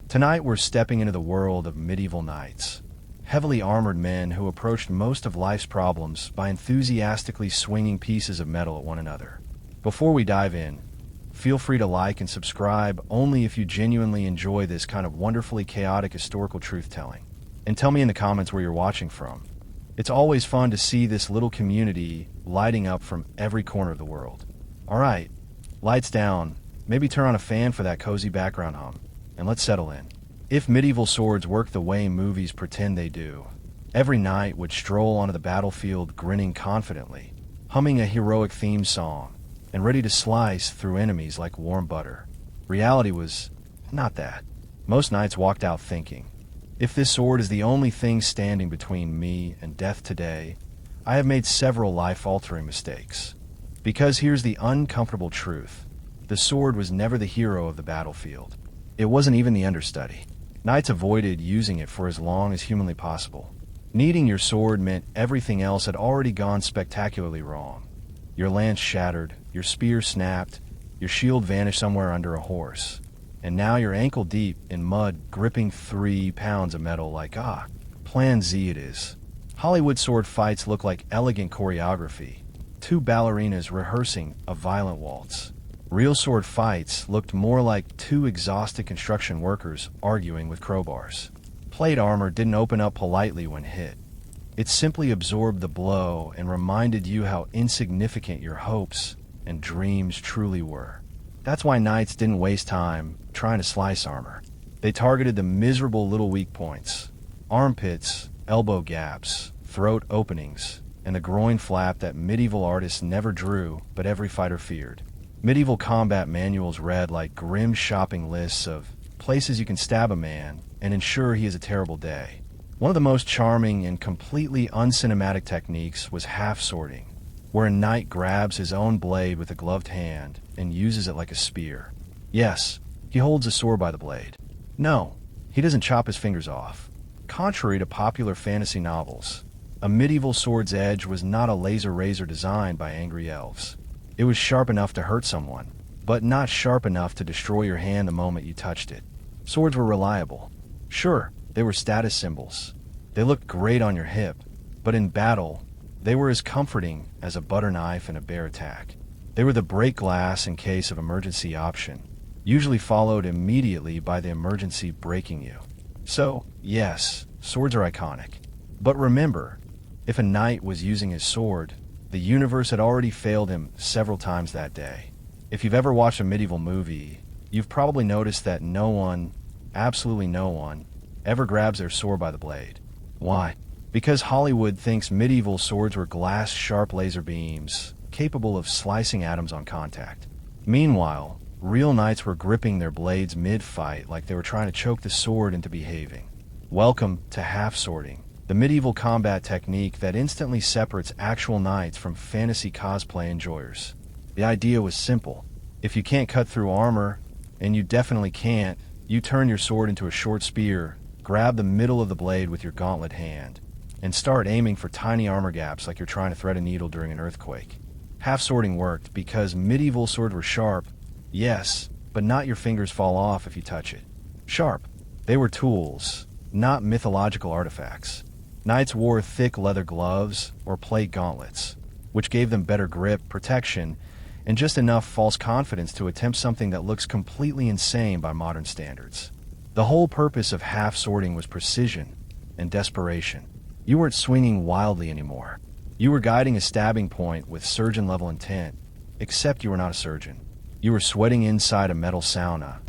Tonight we're stepping into the world of medieval knights, heavily armored men who approached most of life's problems by enthusiastically swinging pieces of metal at one another. Before we dive in, feel free to like and subscribe only if you genuinely enjoy this kind of wonderfully chaotic historical truth-telling. And tell me in the comments where you're watching from. It's always fun to see this little community lighting up from every corner of the world. Alright, lights down, maybe turn on a fan for that cozy background hum, and let's settle in. If medieval swords work the way movies pretend they do, every knight would stroll onto the battlefield grinning confidently, humming a heroic theme song, and ready to slice through enemies like warm butter. Reality was not that. Most knights walked out thinking, if this sword is the only thing standing between me and death today, I have made several life-altering mistakes. Because here's the uncomfortable truth. The sword was never the hero of the battlefield. It wasn't even the understudy. Knights avoided using it for as long as humanly possible. Needing your sword meant everything else had already gone spectacularly wrong. Your lance shattered, your spear snapped, your shield vanished somewhere under a horse. And now you're ankle deep in mud, gripping 3 pounds of metal like, Plan Z it is. Hollywood sword fights look like elegant choreography. 2 ballerinas rehearsing a violent waltz. Real sword fights looked more like 2 exhausted construction workers arguing with crowbars. Plate armor didn't open up politely when hit. It simply absorbed the blow and reminded you how insignificant your hopes and dreams truly were. That's why knights didn't waste time trying to slice armor. They targeted the miserable little weak points: armpits, elbow gaps, throat openings, and the groin flap that medieval artists never drew but every fighter feared. Medieval combat manuals read like grim shopping lists of places you can stab a man and ensure he has a terrible day. One of the most charming and completely uncinematic techniques was half-swording, where a knight grabs his own blade with a gloved hand and uses it like a spear. Yes, he holds a sword by the blade. No, he doesn't chop his fingers off. Contrary to popular fantasy novels, a medieval sword's edge was not a laser razor designed by angry elves. It was sharp enough to hurt someone, but not sharp enough to destroy your hand the moment you touched it. Swords were reliable. Sure, they were status symbols. They looked great on your hip, but in battle, they were as comforting as a butter knife in a bear attack. They were the break glass in case of emergency option, usually followed immediately by the emergency breaking you. So, yes, swords are iconic. But remember, if a knight was using his sword, the universe had already failed him several times that day. If you've ever watched a medieval movie, you've probably noticed that no one, absolutely no one, ever grabs their sword by the blade. Why? Because Hollywood thinks medieval swords were glass-sharp laser beams, capable of slicing atoms on contact. Meanwhile, real knights were gripping their blades mid-fight like they were trying to choke the sword into behaving. Welcome to half-swording, the medieval combat technique that instantly separates actual knights from fantasy cosplay enjoyers. The idea was simple. If you can't cut through armor, and you definitely can't, you turn your sword into a short spear, grab the middle of the blade with your gauntlet hand, and start aiming for tiny armor gaps like you're trying to thread a needle during an earthquake. Half-swording worked because medieval swords were sharp, yes, but not your fingers fall off if you touch it. Sharp. They were tools, not mythological artifacts. Knights wore thick leather gloves or plate gauntlets, which gave them better grip, protection, and just enough false confidence to attempt something that looks completely insane by modern standards. The whole purpose of half-swording was precision and desperation. You weren't swinging wildly anymore. You were guiding a stabbing point with surgeon-level intent, except you were not a surgeon. You were sweating inside a metal sauna,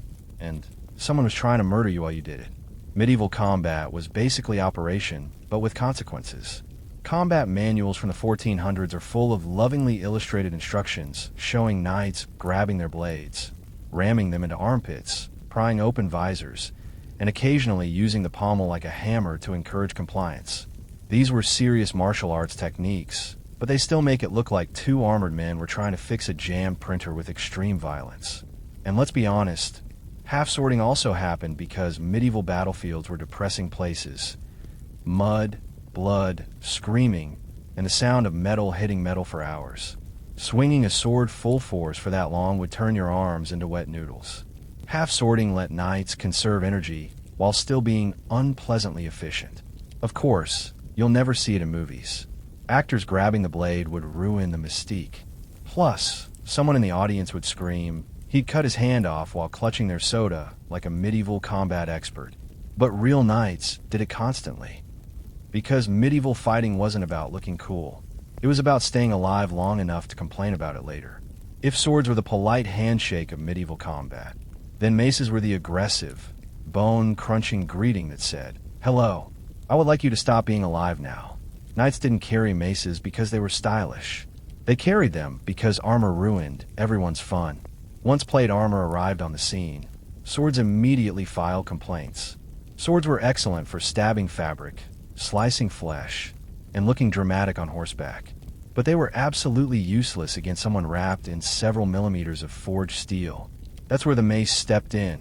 and someone was trying to murder you while you did it. Medieval combat was basically operation, but with consequences. Combat manuals from the 1400s are full of lovingly illustrated instructions showing knights grabbing their blades, ramming them into armpits, prying open visors, and occasionally using the pommel like a hammer to encourage compliance. These were serious martial arts techniques, but they still make it look like 2 armored men were trying to fix a jammed printer with extreme violence. And let's be honest, half-swording also happened because medieval battlefields were depressing places. Mud, blood, screaming, and the sound of metal hitting metal for hours. Swinging a sword full force for that long would turn your arms into wet noodles. Half-swording let knights conserve energy while still being unpleasantly efficient. Of course, you'll never see it in movies. Actors grabbing the blade would ruin the mystique. Plus, someone in the audience would scream, he'd cut his hand off while clutching their soda like a medieval combat expert. But real knights did it constantly. Because medieval fighting wasn't about looking cool. It was about staying alive long enough to complain about it later. If swords were the polite handshake of medieval combat, then maces were the aggressive, bone-crunching greeting that said, "Hello, I would like you to stop being alive now." Knights didn't carry maces because they were stylish. They carried them because armor ruined everyone's fun. Once plate armor arrived on the scene, swords immediately filed complaints. Swords were excellent for stabbing fabric, slicing flesh, and looking dramatic on horseback. But they were absolutely useless against someone wrapped in several millimeters of forged steel. That's where the mace stepped in,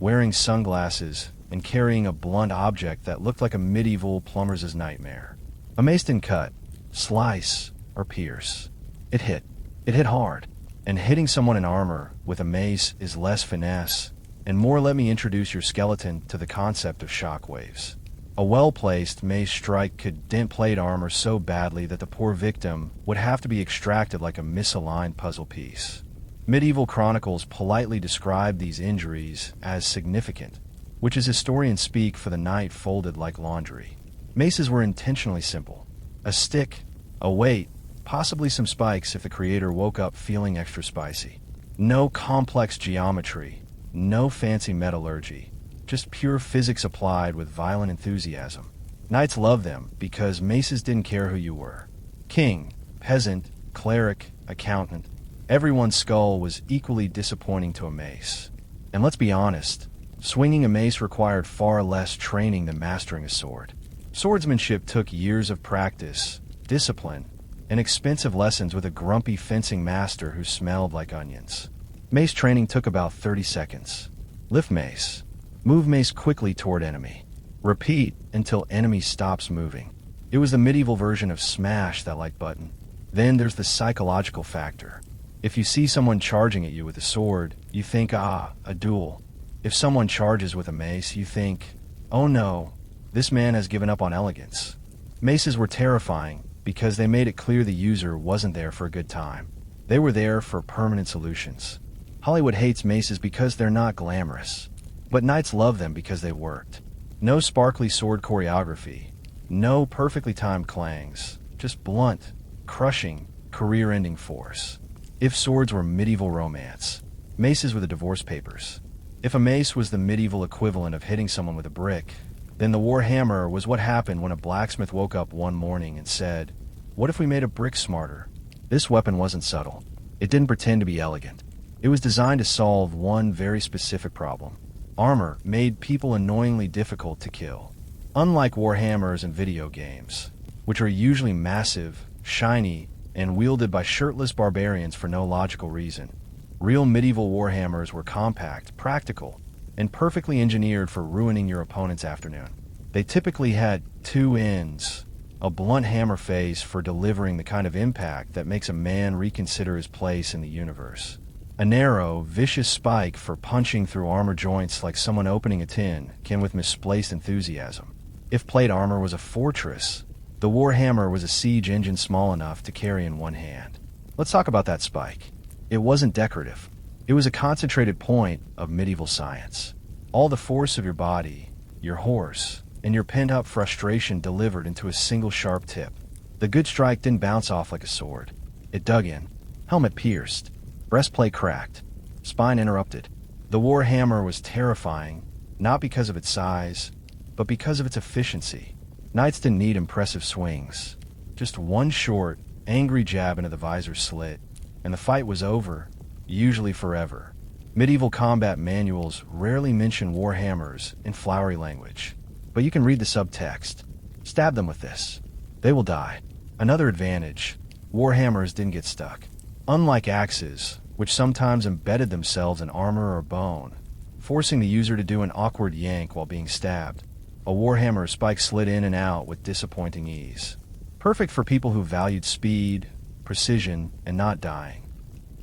wearing sunglasses and carrying a blunt object that looked like a medieval plumber's nightmare. A mace didn't cut, slice, or pierce. It hit. It hit hard. And hitting someone in armor with a mace is less finesse, and more let me introduce your skeleton to the concept of shockwaves. A well-placed mace strike could dent plate armor so badly that the poor victim would have to be extracted like a misaligned puzzle piece. Medieval chronicles politely described these injuries as significant, which is historians speak for the knight folded like laundry. Maces were intentionally simple. A stick, a weight, possibly some spikes if the creator woke up feeling extra spicy. No complex geometry, no fancy metallurgy, just pure physics applied with violent enthusiasm. Knights loved them because maces didn't care who you were. King, peasant, cleric, accountant, everyone's skull was equally disappointing to a mace. And let's be honest, swinging a mace required far less training than mastering a sword. Swordsmanship took years of practice, discipline, and expensive lessons with a grumpy fencing master who smelled like onions. Mace training took about 30 seconds. Lift mace. Move mace quickly toward enemy. Repeat until enemy stops moving. It was the medieval version of smash that like button. Then there's the psychological factor. If you see someone charging at you with a sword, you think, a duel. If someone charges with a mace, you think, oh no, this man has given up on elegance. Maces were terrifying because they made it clear the user wasn't there for a good time. They were there for permanent solutions. Hollywood hates maces because they're not glamorous, but knights love them because they worked. No sparkly sword choreography, no perfectly timed clangs, just blunt, crushing, career-ending force. If swords were medieval romance, maces were the divorce papers. If a mace was the medieval equivalent of hitting someone with a brick, then the warhammer was what happened when a blacksmith woke up one morning and said, "What if we made a brick smarter?" This weapon wasn't subtle. It didn't pretend to be elegant. It was designed to solve one very specific problem. Armor made people annoyingly difficult to kill. Unlike warhammers in video games, which are usually massive, shiny, and wielded by shirtless barbarians for no logical reason, real medieval warhammers were compact, practical, and perfectly engineered for ruining your opponent's afternoon. They typically had two ends, a blunt hammer face for delivering the kind of impact that makes a man reconsider his place in the universe. A narrow, vicious spike for punching through armor joints like someone opening a tin can with misplaced enthusiasm. If plate armor was a fortress, the warhammer was a siege engine small enough to carry in one hand. Let's talk about that spike. It wasn't decorative. It was a concentrated point of medieval science. All the force of your body, your horse, and your pent-up frustration delivered into a single sharp tip. The good strike didn't bounce off like a sword. It dug in. Helmet pierced. Breastplate cracked. Spine interrupted. The warhammer was terrifying, not because of its size, but because of its efficiency. Knights didn't need impressive swings. Just one short, angry jab into the visor slit, and the fight was over, usually forever. Medieval combat manuals rarely mention warhammers in flowery language, but you can read the subtext. Stab them with this. They will die. Another advantage, warhammers didn't get stuck. Unlike axes, which sometimes embedded themselves in armor or bone, forcing the user to do an awkward yank while being stabbed, a warhammer spike slid in and out with disappointing ease. Perfect for people who valued speed, precision, and not dying.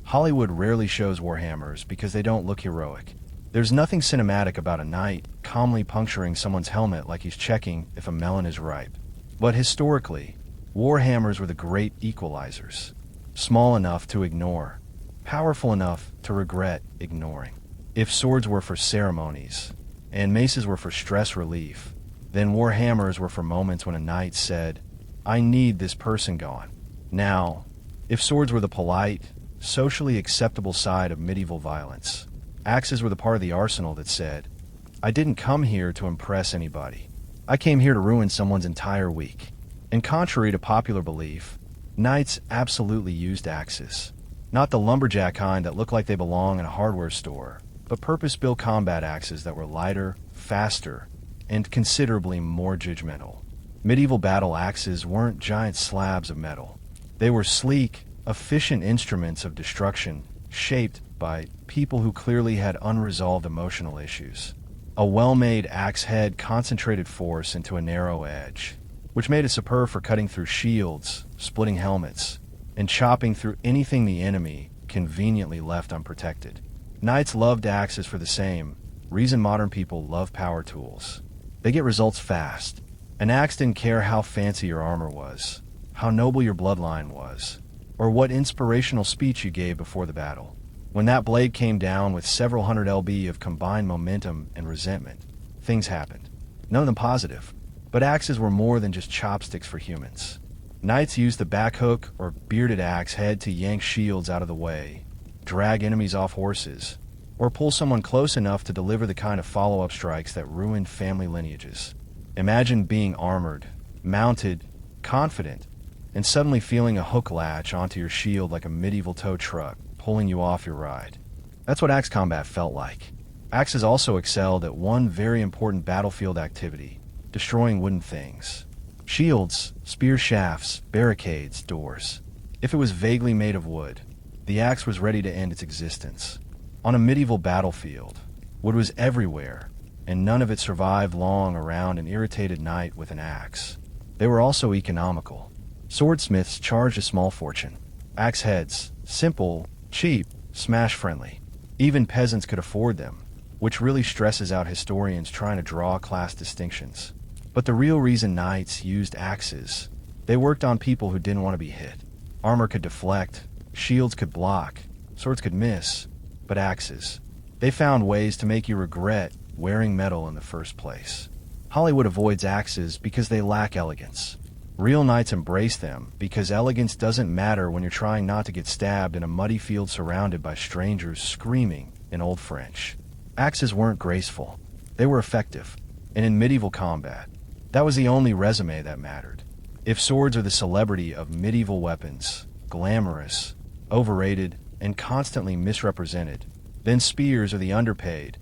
Hollywood rarely shows warhammers because they don't look heroic. There's nothing cinematic about a knight calmly puncturing someone's helmet like he's checking if a melon is ripe. But historically, warhammers were the great equalizers. Small enough to ignore, powerful enough to regret ignoring. If swords were for ceremonies, and maces were for stress relief, then warhammers were for moments when a knight said, "I need this person gone." Now, if swords were the polite, socially acceptable side of medieval violence, axes were the part of the arsenal that said, "I didn't come here to impress anybody. I came here to ruin someone's entire week." And contrary to popular belief, knights absolutely used axes. Not the lumberjack kind that look like they belong in a hardware store, but purpose-built combat axes that were lighter, faster, and considerably more judgmental. Medieval battle axes weren't giant slabs of metal. They were sleek, efficient instruments of destruction, shaped by people who clearly had unresolved emotional issues. A well-made axe head concentrated force into a narrow edge, which made it superb for cutting through shields, splitting helmets, and chopping through anything the enemy conveniently left unprotected. Knights loved axes for the same reason modern people love power tools. They get results fast. An axe didn't care how fancy your armor was, how noble your bloodline was, or what inspirational speech you gave before the battle. When that blade came down with several hundred lb of combined momentum and resentment, things happened. None of them positive, but axes were more than just chopsticks for humans. Knights used the backhook or bearded axe head to yank shields out of the way, drag enemies off horses, or pull someone close enough to deliver the kind of follow-up strikes that ruined family lineages. Imagine being armored, mounted, confident, and suddenly feeling a hook latch onto your shield like a medieval tow truck, pulling you off your ride. That's what axe combat felt like. Axes also excelled at one very important battlefield activity: destroying wooden things. Shields, spear shafts, barricades, doors. If it was vaguely made of wood, the axe was ready to end its existence. On a medieval battlefield, wood was everywhere, and none of it survived long around an irritated knight with an axe. They were also economical. Swordsmiths charged a small fortune. Axe heads, simple, cheap, smash-friendly. Even peasants could afford them, which really stresses out historians trying to draw class distinctions. But the real reason knights used axes, they worked on people who didn't want to be hit. Armor could deflect, shields could block, swords could miss, but axes, they found ways to make you regret wearing metal in the first place. Hollywood avoids axes because they lack elegance. Real knights embrace them because elegance doesn't matter when you're trying not to get stabbed in a muddy field surrounded by strangers screaming in Old French. Axes weren't graceful. They were effective. And in medieval combat, that was the only resume that mattered. If swords are the celebrity of medieval weapons, glamorous, overrated, and constantly misrepresented, then spears are the underpaid,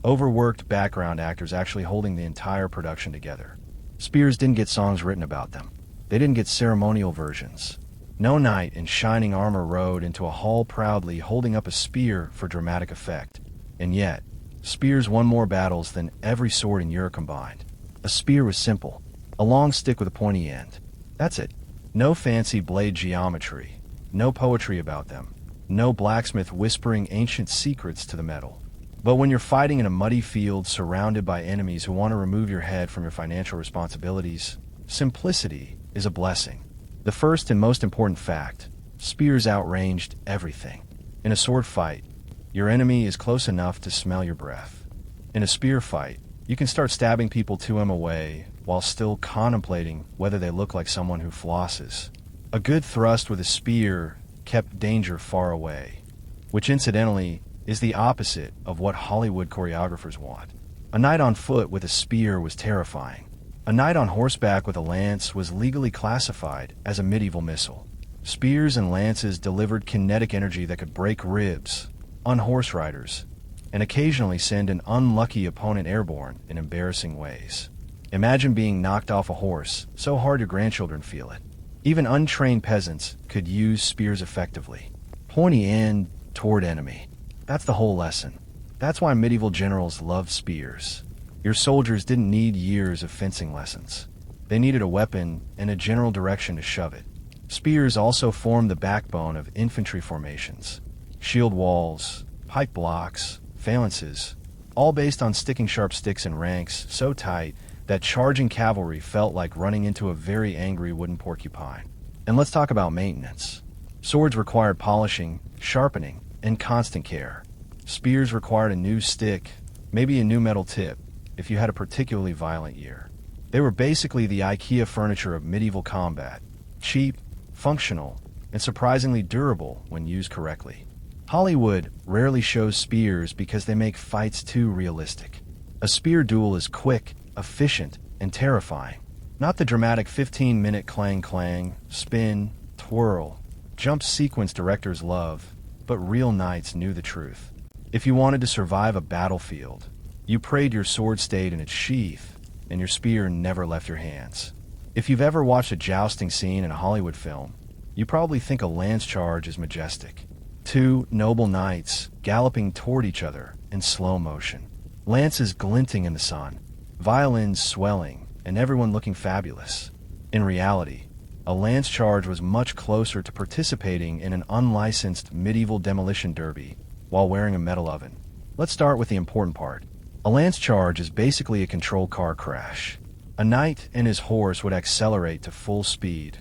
overworked background actors actually holding the entire production together. Spears didn't get songs written about them. They didn't get ceremonial versions. No knight in shining armor rode into a hall proudly holding up a spear for dramatic effect. And yet, spears won more battles than every sword in Europe combined. A spear was simple. A long stick with a pointy end. That's it. No fancy blade geometry. No poetry about them. No blacksmith whispering ancient secrets to the metal. But when you're fighting in a muddy field surrounded by enemies who want to remove your head from your financial responsibilities, simplicity is a blessing. The first and most important fact: spears outranged everything. In a sword fight, your enemy is close enough to smell your breath. In a spear fight, you can start stabbing people 2 m away while still contemplating whether they look like someone who flosses. A good thrust with a spear kept danger far away, which incidentally is the opposite of what Hollywood choreographers want. A knight on foot with a spear was terrifying. A knight on horseback with a lance was legally classified as a medieval missile. Spears and lances delivered kinetic energy that could break ribs, unhorse riders, and occasionally send an unlucky opponent airborne in embarrassing ways. Imagine being knocked off a horse so hard your grandchildren feel it. Even untrained peasants could use spears effectively. Pointy end toward enemy. That's the whole lesson. That's why medieval generals loved spears. Your soldiers didn't need years of fencing lessons. They needed a weapon and a general direction to shove it. Spears also formed the backbone of infantry formations. Shield walls, pike blocks, phalanxes, all based on sticking sharp sticks in ranks so tight that charging cavalry felt like running into a very angry wooden porcupine. And let's talk about maintenance. Swords required polishing, sharpening, and constant care. Spears required a new stick, maybe a new metal tip, if you had a particularly violent year. They were basically the IKEA furniture of medieval combat, cheap, functional, and surprisingly durable when used correctly. Hollywood rarely shows spears because they make fights too realistic. A spear duel is quick, efficient, and terrifying. Not the dramatic 15-minute clang-clang, spin, twirl, jump sequence directors love, but real knights knew the truth. If you wanted to survive a battlefield, you prayed your sword stayed in its sheath, and your spear never left your hands. If you've ever watched a jousting scene in a Hollywood film, you probably think a lance charge is majestic. Two noble knights galloping toward each other in slow motion. Lances glinting in the sun, violins swelling, and everyone looking fabulous. In reality, a lance charge was much closer to participating in an unlicensed medieval demolition derby while wearing a metal oven. Let's start with the important part. A lance charge is basically a controlled car crash. A knight and his horse would accelerate to full speed,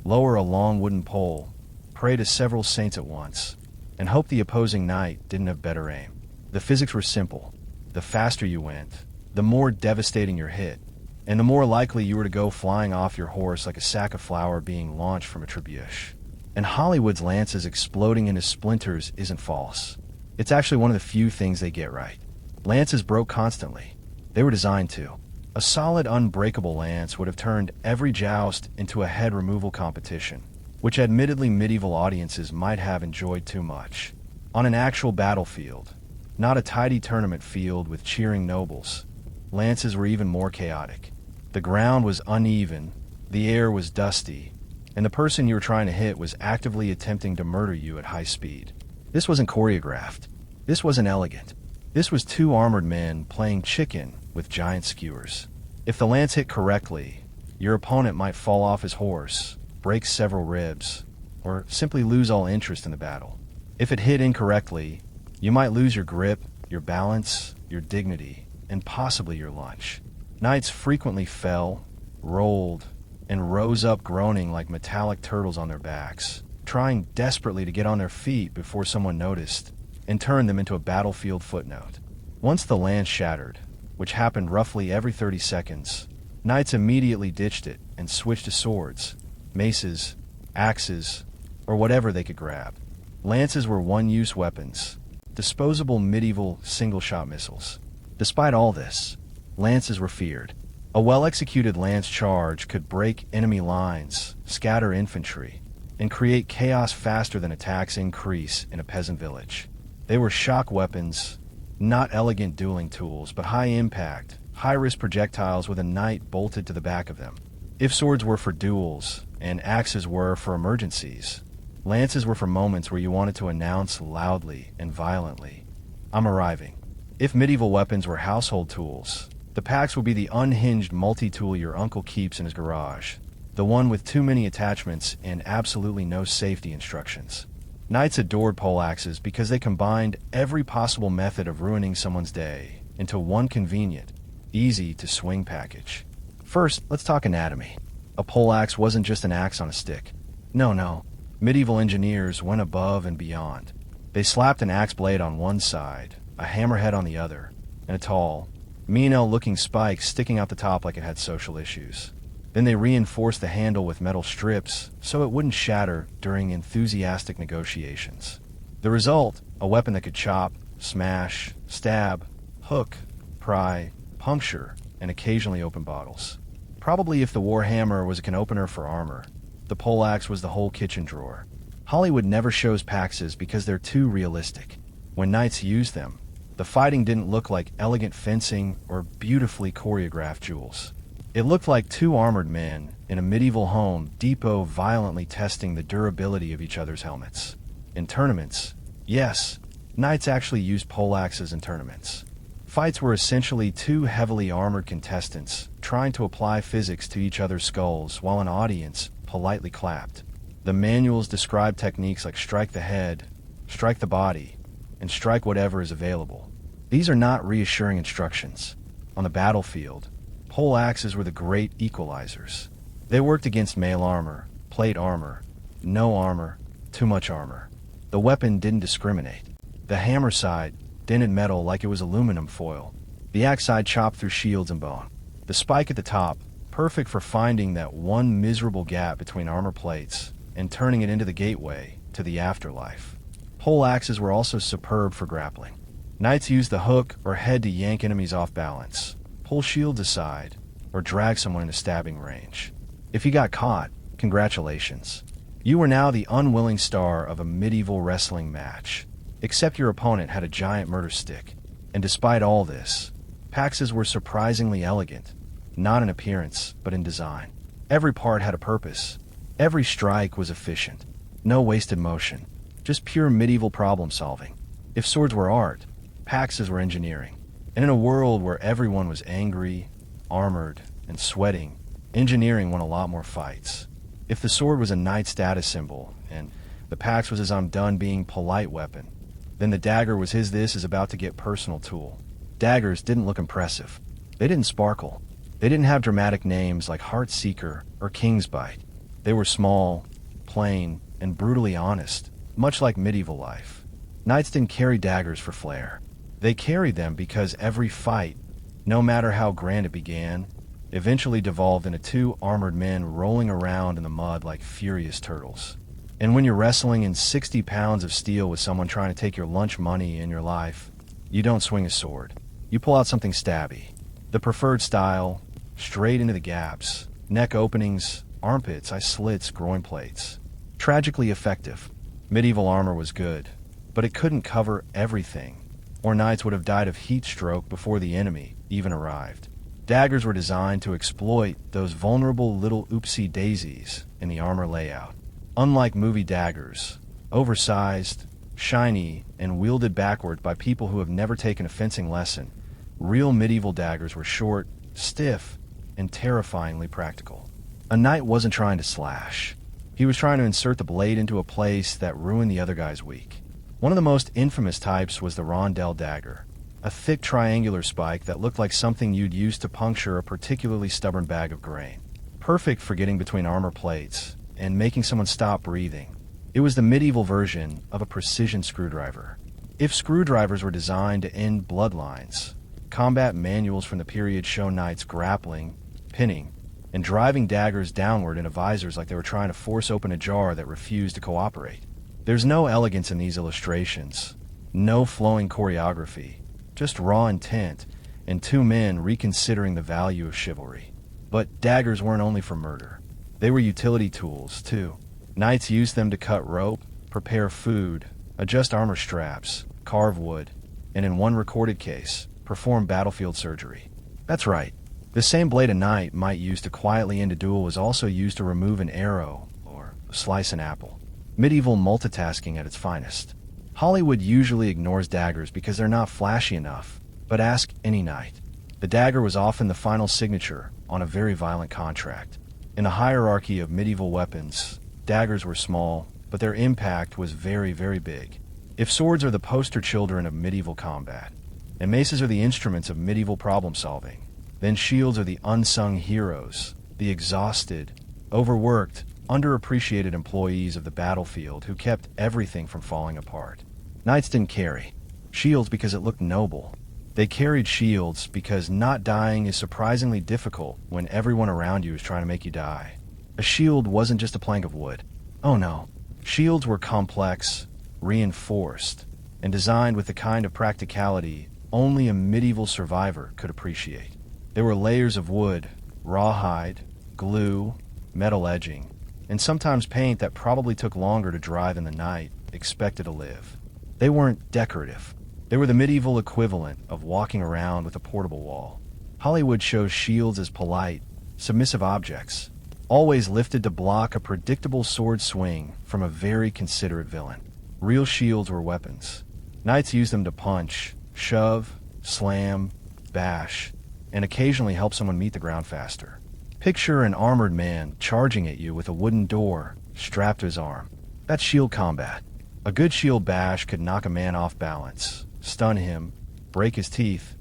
lower a long wooden pole, pray to several saints at once, and hope the opposing knight didn't have better aim. The physics were simple. The faster you went, the more devastating your hit, and the more likely you were to go flying off your horse like a sack of flour being launched from a trebuchet. And Hollywood's lances exploding into splinters isn't false. It's actually one of the few things they get right. Lances broke constantly. They were designed to. A solid, unbreakable lance would have turned every joust into a head removal competition, which admittedly medieval audiences might have enjoyed too much. On an actual battlefield, not a tidy tournament field with cheering nobles, lances were even more chaotic. The ground was uneven, the air was dusty, and the person you were trying to hit was actively attempting to murder you at high speed. This wasn't choreographed. This wasn't elegant. This was two armored men playing chicken with giant skewers. If the lance hit correctly, your opponent might fall off his horse, break several ribs, or simply lose all interest in the battle. If it hit incorrectly, you might lose your grip, your balance, your dignity, and possibly your lunch. Knights frequently fell, rolled, and rose up groaning like metallic turtles on their backs, trying desperately to get on their feet before someone noticed and turned them into a battlefield footnote. Once the lance shattered, which happened roughly every 30 seconds, knights immediately ditched it and switched to swords, maces, axes, or whatever they could grab. Lances were one-use weapons, disposable medieval single-shot missiles. Despite all this, lances were feared. A well-executed lance charge could break enemy lines, scatter infantry, and create chaos faster than attacks increase in a peasant village. They were shock weapons, not elegant dueling tools, but high-impact, high-risk projectiles with a knight bolted to the back of them. If swords were for duels, and axes were for emergencies, lances were for moments where you wanted to announce loudly and violently, "I'm arriving." If medieval weapons were household tools, the packs would be the unhinged multi-tool your uncle keeps in his garage, the one with too many attachments and absolutely no safety instructions. Knights adored poleaxes because they combined every possible method of ruining someone's day into one convenient, easy-to-swing package. First, let's talk anatomy. A poleaxe wasn't just an axe on a stick. No. Medieval engineers went above and beyond. They slapped an axe blade on one side, a hammerhead on the other, and a tall, mean-looking spike sticking out the top like it had social issues. Then they reinforced the handle with metal strips so it wouldn't shatter during enthusiastic negotiations. The result, a weapon that could chop, smash, stab, hook, pry, puncture, and occasionally open bottles. Probably if the warhammer was a can opener for armor, the poleaxe was the whole kitchen drawer. Hollywood never shows paxes because they're too realistic. When knights used them, the fighting didn't look like elegant fencing or beautifully choreographed duels. It looked like two armored men in a medieval home depot violently testing the durability of each other's helmets. In tournaments, yes, knights actually used poleaxes in tournaments. Fights were essentially two heavily armored contestants trying to apply physics to each other's skulls while an audience politely clapped. The manuals describe techniques like strike the head, strike the body, and strike whatever is available. These are not reassuring instructions. On the battlefield, pole axes were the great equalizers. They worked against mail armor, plate armor, no armor, too much armor. The weapon didn't discriminate. The hammer side dented metal like it was aluminum foil. The axe side chopped through shields and bone. The spike at the top, perfect for finding that one miserable gap between armor plates and turning it into the gateway to the afterlife. Pole axes were also superb for grappling. Knights used the hook or head to yank enemies off balance, pull shields aside, or drag someone into stabbing range. If you got caught, congratulations. You were now the unwilling star of a medieval wrestling match, except your opponent had a giant murder stick. And despite all this, axes were surprisingly elegant, not in appearance, but in design. Every part had a purpose. Every strike was efficient. No wasted motion. Just pure medieval problem solving. If swords were art, axes were engineering. And in a world where everyone was angry, armored, and sweating, engineering won a lot more fights. If the sword was a knight status symbol, and the axe was his I'm done being polite weapon, then the dagger was his this is about to get personal tool. Daggers didn't look impressive. They didn't sparkle. They didn't have dramatic names like Heartseeker or King's Bite. They were small, plain, and brutally honest, much like medieval life. Knights didn't carry daggers for flair. They carried them because every fight, no matter how grand it began, eventually devolved into two armored men rolling around in the mud like furious turtles. And when you're wrestling in 60 pounds of steel with someone trying to take your lunch money and your life, you don't swing a sword. You pull out something stabby. The preferred style, straight into the gaps, neck openings, armpits, eye slits, groin plates. Tragically effective. Medieval armor was good, but it couldn't cover everything, or knights would have died of heat stroke before the enemy even arrived. Daggers were designed to exploit those vulnerable little oopsie daisies in the armor layout. Unlike movie daggers, oversized, shiny, and wielded backward by people who have never taken a fencing lesson, real medieval daggers were short, stiff, and terrifyingly practical. A knight wasn't trying to slash. He was trying to insert the blade into a place that ruined the other guy's week. One of the most infamous types was the rondelle dagger, a thick triangular spike that looked like something you'd use to puncture a particularly stubborn bag of grain. Perfect for getting between armor plates and making someone stop breathing. It was the medieval version of a precision screwdriver. If screwdrivers were designed to end bloodlines, combat manuals from the period show knights grappling, pinning, and driving daggers downward into visors like they were trying to force open a jar that refused to cooperate. There's no elegance in these illustrations, no flowing choreography, just raw intent and two men reconsidering the value of chivalry. But daggers weren't only for murder. They were utility tools, too. Knights used them to cut rope, prepare food, adjust armor straps, carve wood, and in one recorded case, perform battlefield surgery. That's right. The same blade a knight might use to quietly end a duel was also used to remove an arrow or slice an apple. Medieval multitasking at its finest. Hollywood usually ignores daggers because they're not flashy enough, but ask any knight. The dagger was often the final signature on a very violent contract. In the hierarchy of medieval weapons, daggers were small, but their impact was very, very big. If swords are the poster children of medieval combat, and maces are the instruments of medieval problem solving, then shields are the unsung heroes, the exhausted, overworked, underappreciated employees of the battlefield who kept everything from falling apart. Knights didn't carry shields because it looked noble. They carried shields because not dying is surprisingly difficult when everyone around you is trying to make you die. A shield wasn't just a plank of wood. Oh no. Shields were complex, reinforced, and designed with the kind of practicality only a medieval survivor could appreciate. There were layers of wood, rawhide, glue, metal edging, and sometimes paint that probably took longer to dry than the knight expected to live. They weren't decorative. They were the medieval equivalent of walking around with a portable wall. Hollywood shows shields as polite, submissive objects, always lifted to block a predictable sword swing from a very considerate villain. Real shields were weapons. Knights used them to punch, shove, slam, bash, and occasionally help someone meet the ground faster. Picture an armored man charging at you with a wooden door strapped to his arm. That's shield combat. A good shield bash could knock a man off balance, stun him, break his teeth,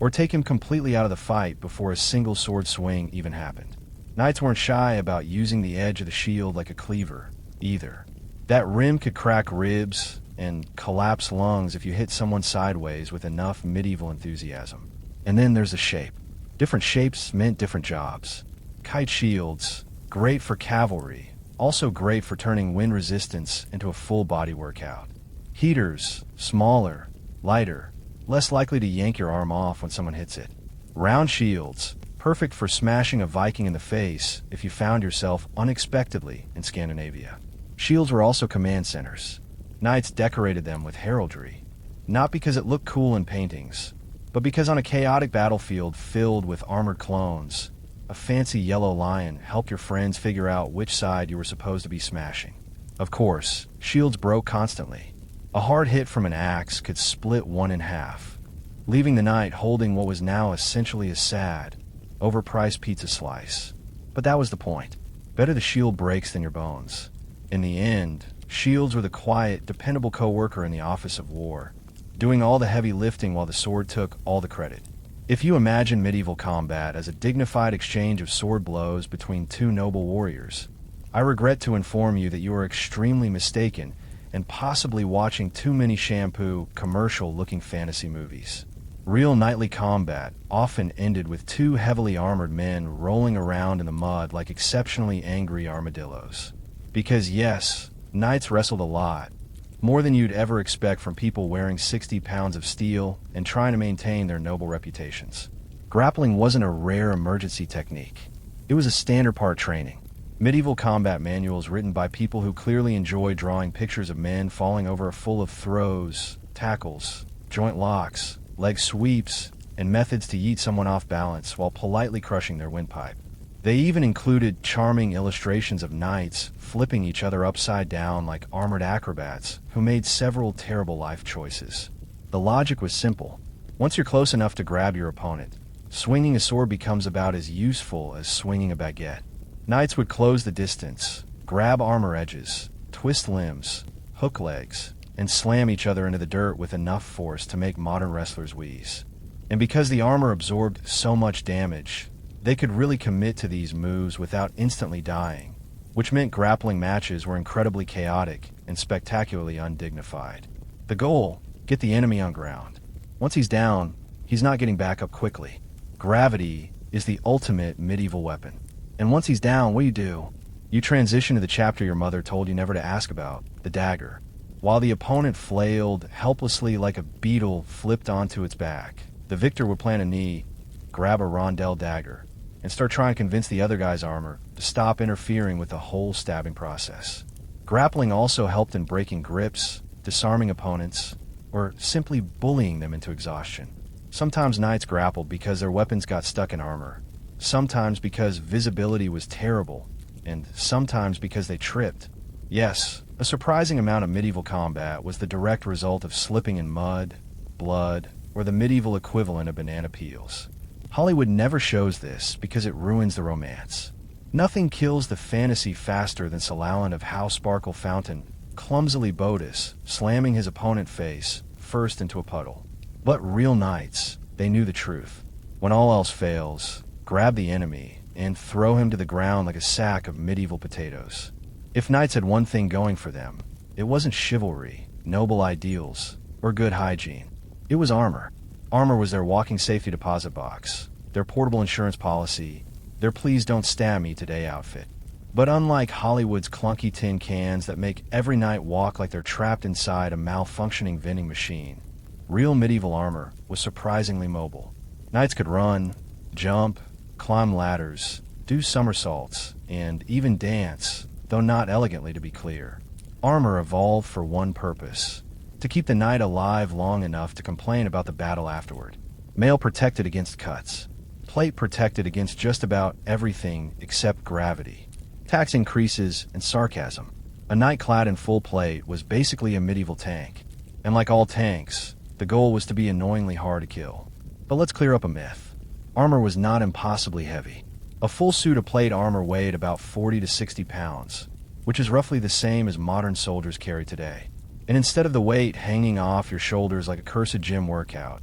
or take him completely out of the fight before a single sword swing even happened. Knights weren't shy about using the edge of the shield like a cleaver, either. That rim could crack ribs and collapse lungs if you hit someone sideways with enough medieval enthusiasm. And then there's the shape. Different shapes meant different jobs. Kite shields, great for cavalry, also great for turning wind resistance into a full body workout. Heaters, smaller, lighter, less likely to yank your arm off when someone hits it. Round shields, perfect for smashing a Viking in the face if you found yourself unexpectedly in Scandinavia. Shields were also command centers. Knights decorated them with heraldry, not because it looked cool in paintings, but because on a chaotic battlefield filled with armored clones, a fancy yellow lion helped your friends figure out which side you were supposed to be smashing. Of course, shields broke constantly. A hard hit from an axe could split one in half, leaving the knight holding what was now essentially a sad, overpriced pizza slice. But that was the point. Better the shield breaks than your bones. In the end, shields were the quiet, dependable co-worker in the office of war, doing all the heavy lifting while the sword took all the credit. If you imagine medieval combat as a dignified exchange of sword blows between two noble warriors, I regret to inform you that you are extremely mistaken and possibly watching too many shampoo, commercial-looking fantasy movies. Real knightly combat often ended with two heavily armored men rolling around in the mud like exceptionally angry armadillos. Because yes, knights wrestled a lot, more than you'd ever expect from people wearing 60 pounds of steel and trying to maintain their noble reputations. Grappling wasn't a rare emergency technique. It was a standard part training. Medieval combat manuals written by people who clearly enjoy drawing pictures of men falling over are full of throws, tackles, joint locks, leg sweeps, and methods to yeet someone off balance while politely crushing their windpipe. They even included charming illustrations of knights flipping each other upside down like armored acrobats who made several terrible life choices. The logic was simple. Once you're close enough to grab your opponent, swinging a sword becomes about as useful as swinging a baguette. Knights would close the distance, grab armor edges, twist limbs, hook legs, and slam each other into the dirt with enough force to make modern wrestlers wheeze. And because the armor absorbed so much damage, they could really commit to these moves without instantly dying, which meant grappling matches were incredibly chaotic and spectacularly undignified. The goal: get the enemy on ground. Once he's down, he's not getting back up quickly. Gravity is the ultimate medieval weapon. And once he's down, what do? You transition to the chapter your mother told you never to ask about, the dagger. While the opponent flailed helplessly like a beetle flipped onto its back, the victor would plant a knee, grab a rondelle dagger, and start trying to convince the other guy's armor to stop interfering with the whole stabbing process. Grappling also helped in breaking grips, disarming opponents, or simply bullying them into exhaustion. Sometimes knights grappled because their weapons got stuck in armor, sometimes because visibility was terrible, and sometimes because they tripped. Yes, a surprising amount of medieval combat was the direct result of slipping in mud, blood, or the medieval equivalent of banana peels. Hollywood never shows this because it ruins the romance. Nothing kills the fantasy faster than Salalan of How Sparkle Fountain clumsily Bodis slamming his opponent face first into a puddle. But real knights, they knew the truth. When all else fails, grab the enemy and throw him to the ground like a sack of medieval potatoes. If knights had one thing going for them, it wasn't chivalry, noble ideals, or good hygiene. It was armor. Armor was their walking safety deposit box, their portable insurance policy, their please don't stab me today outfit. But unlike Hollywood's clunky tin cans that make every knight walk like they're trapped inside a malfunctioning vending machine, real medieval armor was surprisingly mobile. Knights could run, jump, climb ladders, do somersaults, and even dance, though not elegantly to be clear. Armor evolved for one purpose: to keep the knight alive long enough to complain about the battle afterward. Mail protected against cuts. Plate protected against just about everything except gravity. Tax increases and sarcasm. A knight clad in full plate was basically a medieval tank. And like all tanks, the goal was to be annoyingly hard to kill. But let's clear up a myth. Armor was not impossibly heavy. A full suit of plate armor weighed about 40 to 60 pounds, which is roughly the same as modern soldiers carry today. And instead of the weight hanging off your shoulders like a cursed gym workout,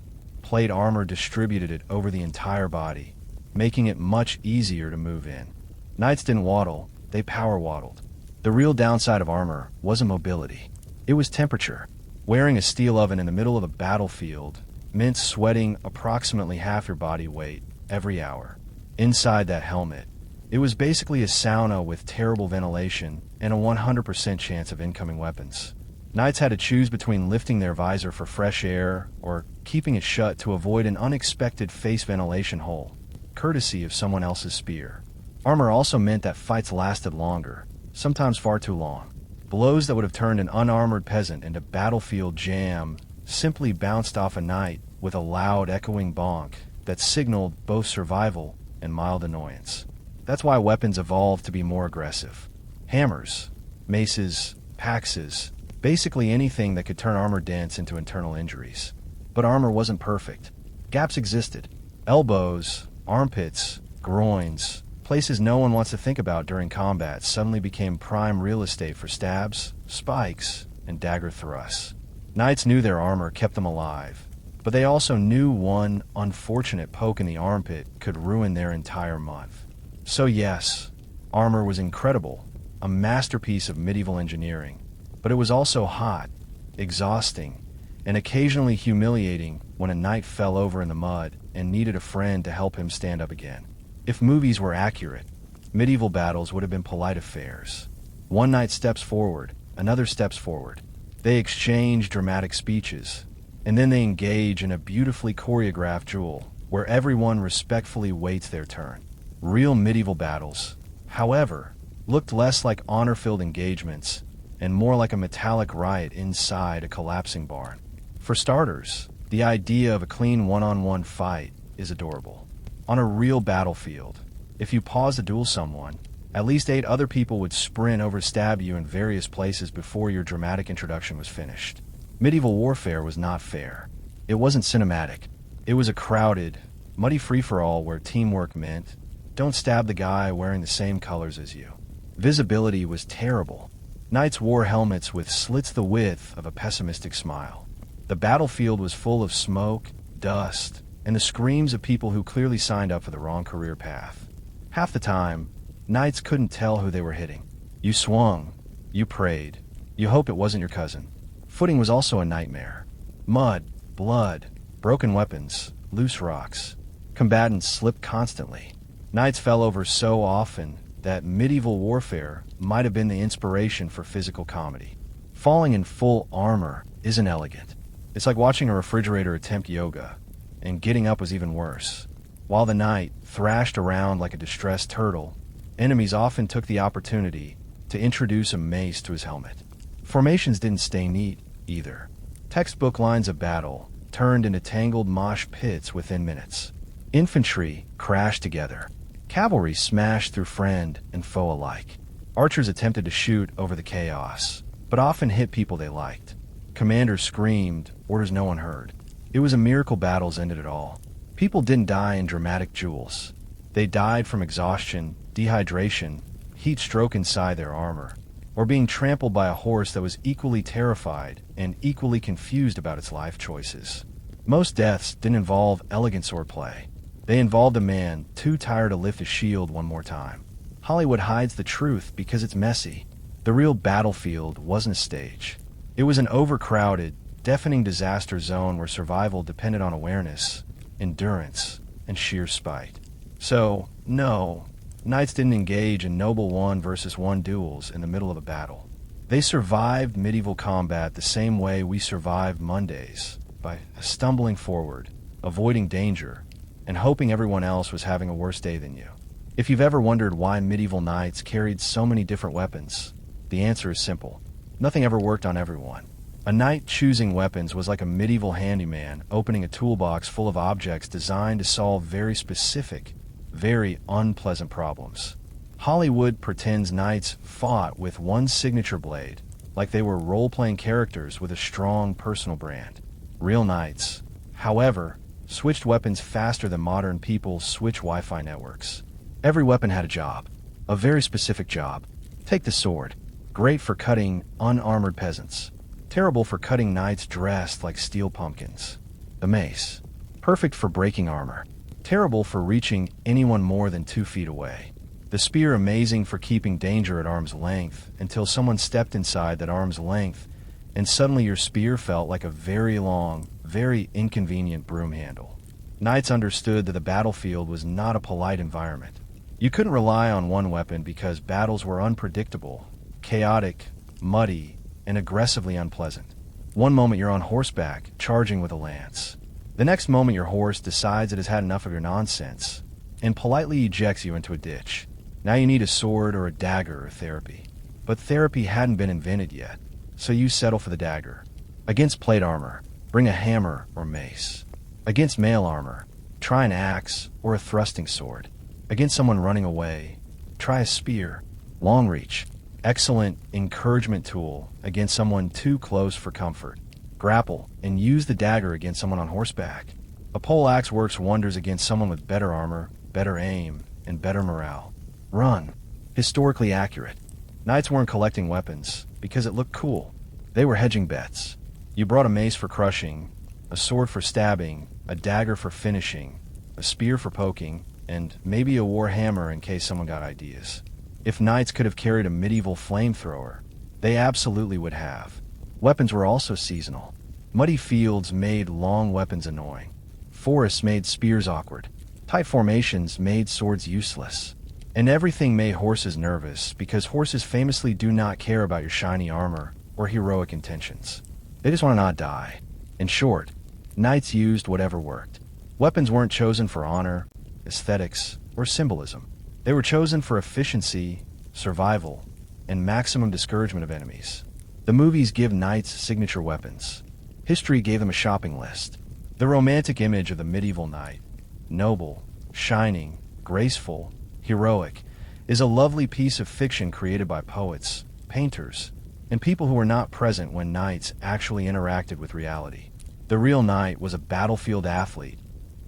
plate armor distributed it over the entire body, making it much easier to move in. Knights didn't waddle, they power waddled. The real downside of armor wasn't mobility. It was temperature. Wearing a steel oven in the middle of a battlefield meant sweating approximately half your body weight every hour. Inside that helmet, it was basically a sauna with terrible ventilation and a 100% chance of incoming weapons. Knights had to choose between lifting their visor for fresh air or keeping it shut to avoid an unexpected face ventilation hole, courtesy of someone else's spear. Armor also meant that fights lasted longer, sometimes far too long. Blows that would have turned an unarmored peasant into battlefield jam simply bounced off a knight with a loud echoing bonk that signaled both survival and mild annoyance. That's why weapons evolved to be more aggressive. Hammers, maces, axes, basically anything that could turn armor dents into internal injuries. But armor wasn't perfect. Gaps existed. Elbows, armpits, groins, places no one wants to think about during combat suddenly became prime real estate for stabs, spikes, and dagger thrusts. Knights knew their armor kept them alive, but they also knew one unfortunate poke in the armpit could ruin their entire month. So yes, armor was incredible, a masterpiece of medieval engineering, but it was also hot, exhausting, and occasionally humiliating when a knight fell over in the mud and needed a friend to help him stand up again. If movies were accurate, medieval battles would have been polite affairs. One knight steps forward, another steps forward. They exchange dramatic speeches, and then they engage in a beautifully choreographed duel where everyone respectfully waits their turn. Real medieval battles, however, looked less like honor-filled engagements and more like a metallic riot inside a collapsing barn. For starters, the idea of a clean one-on-one fight is adorable. On a real battlefield, if you paused to duel someone, at least 8 other people would sprint over to stab you in various places before your dramatic introduction was finished. Medieval warfare was not fair. It wasn't cinematic. It was a crowded, muddy free-for-all where teamwork meant, don't stab the guy wearing the same colors as you. Visibility was terrible. Knights wore helmets with slits the width of a pessimistic smile. The battlefield was full of smoke, dust, and the screams of people who clearly signed up for the wrong career path. Half the time, knights couldn't tell who they were hitting. You swung, you prayed, you hoped it wasn't your cousin. Footing was also a nightmare. Mud, blood, broken weapons, loose rocks. Combatants slipped constantly. Knights fell over so often that medieval warfare might have been the inspiration for physical comedy. Falling in full armor isn't elegant. It's like watching a refrigerator attempt yoga, and getting up was even worse. While the knight thrashed around like a distressed turtle, enemies often took the opportunity to introduce a mace to his helmet. Formations didn't stay neat, either. Textbook lines of battle turned into tangled mosh pits within minutes. Infantry crashed together. Cavalry smashed through friend and foe alike. Archers attempted to shoot over the chaos, but often hit people they liked. Commanders screamed, orders no one heard. It was a miracle battles ended it all. People didn't die in dramatic duels. They died from exhaustion, dehydration, heat stroke inside their armor, or being trampled by a horse that was equally terrified and equally confused about its life choices. Most deaths didn't involve elegant swordplay. They involved a man too tired to lift a shield one more time. Hollywood hides the truth because it's messy. The real battlefield wasn't a stage. It was an overcrowded, deafening disaster zone where survival depended on awareness, endurance, and sheer spite. So, no, knights didn't engage in noble 1-versus-1 duels in the middle of a battle. They survived medieval combat the same way we survived Mondays, by stumbling forward, avoiding danger, and hoping everyone else was having a worse day than you. If you've ever wondered why medieval knights carried so many different weapons, the answer is simple. Nothing ever worked on everyone. A knight choosing weapons was like a medieval handyman opening a toolbox full of objects designed to solve very specific, very unpleasant problems. Hollywood pretends knights fought with one signature blade, like they were role-playing characters with a strong personal brand. Real knights, however, switched weapons faster than modern people switch Wi-Fi networks. Every weapon had a job, a very specific job. Take the sword, great for cutting unarmored peasants, terrible for cutting knights dressed like steel pumpkins. The mace, perfect for breaking armor, terrible for reaching anyone more than 2 feet away. The spear amazing for keeping danger at arm's length until someone stepped inside that arm's length, and suddenly your spear felt like a very long, very inconvenient broom handle. Knights understood that the battlefield was not a polite environment. You couldn't rely on one weapon because battles were unpredictable, chaotic, muddy, and aggressively unpleasant. One moment you're on horseback, charging with a lance. The next moment your horse decides it has had enough of your nonsense and politely ejects you into a ditch. Now you need a sword or a dagger or therapy. But therapy hadn't been invented yet, so you settle for the dagger. Against plate armor, bring a hammer or mace. Against mail armor, try an axe or a thrusting sword. Against someone running away, try a spear. Long reach, excellent encouragement tool against someone too close for comfort. Grapple and use the dagger against someone on horseback. A pole axe works wonders against someone with better armor, better aim, and better morale. Run. Historically accurate. Knights weren't collecting weapons because it looked cool. They were hedging bets. You brought a mace for crushing, a sword for stabbing, a dagger for finishing, a spear for poking, and maybe a warhammer in case someone got ideas. If knights could have carried a medieval flamethrower, they absolutely would have. Weapons were also seasonal. Muddy fields made long weapons annoying. Forests made spears awkward. Tight formations made swords useless. And everything made horses nervous because horses famously do not care about your shiny armor or heroic intentions. They just want to not die. In short, knights used whatever worked. Weapons weren't chosen for honor, aesthetics, or symbolism. They were chosen for efficiency, survival, and maximum discouragement of enemies. The movies give knights signature weapons. History gave them a shopping list. The romantic image of the medieval knight, noble, shining, graceful, heroic, is a lovely piece of fiction created by poets, painters, and people who were not present when knights actually interacted with reality. The real knight was a battlefield athlete,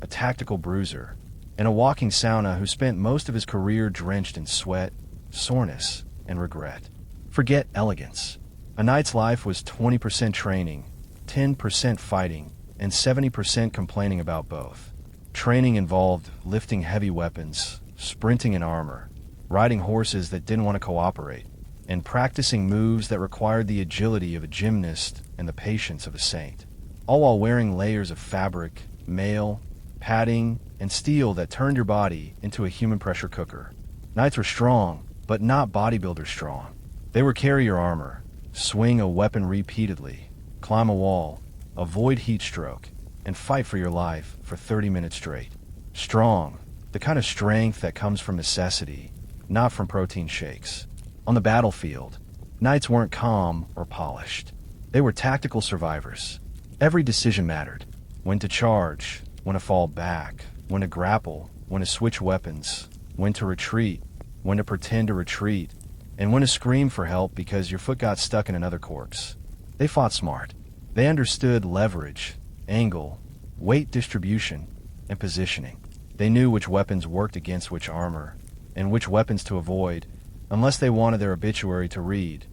a tactical bruiser, and a walking sauna who spent most of his career drenched in sweat, soreness, and regret. Forget elegance. A knight's life was 20% training, 10% fighting, and 70% complaining about both. Training involved lifting heavy weapons, sprinting in armor, riding horses that didn't want to cooperate, and practicing moves that required the agility of a gymnast and the patience of a saint, all while wearing layers of fabric, mail, padding, and steel that turned your body into a human pressure cooker. Knights were strong, but not bodybuilder strong. They were carrier armor, swing a weapon repeatedly, climb a wall, avoid heat stroke, and fight for your life for 30 minutes straight. Strong, the kind of strength that comes from necessity, not from protein shakes. On the battlefield, knights weren't calm or polished. They were tactical survivors. Every decision mattered. When to charge, when to fall back, when to grapple, when to switch weapons, when to retreat, when to pretend to retreat, and when to scream for help because your foot got stuck in another corpse. They fought smart. They understood leverage, angle, weight distribution, and positioning. They knew which weapons worked against which armor, and which weapons to avoid, unless they wanted their obituary to read,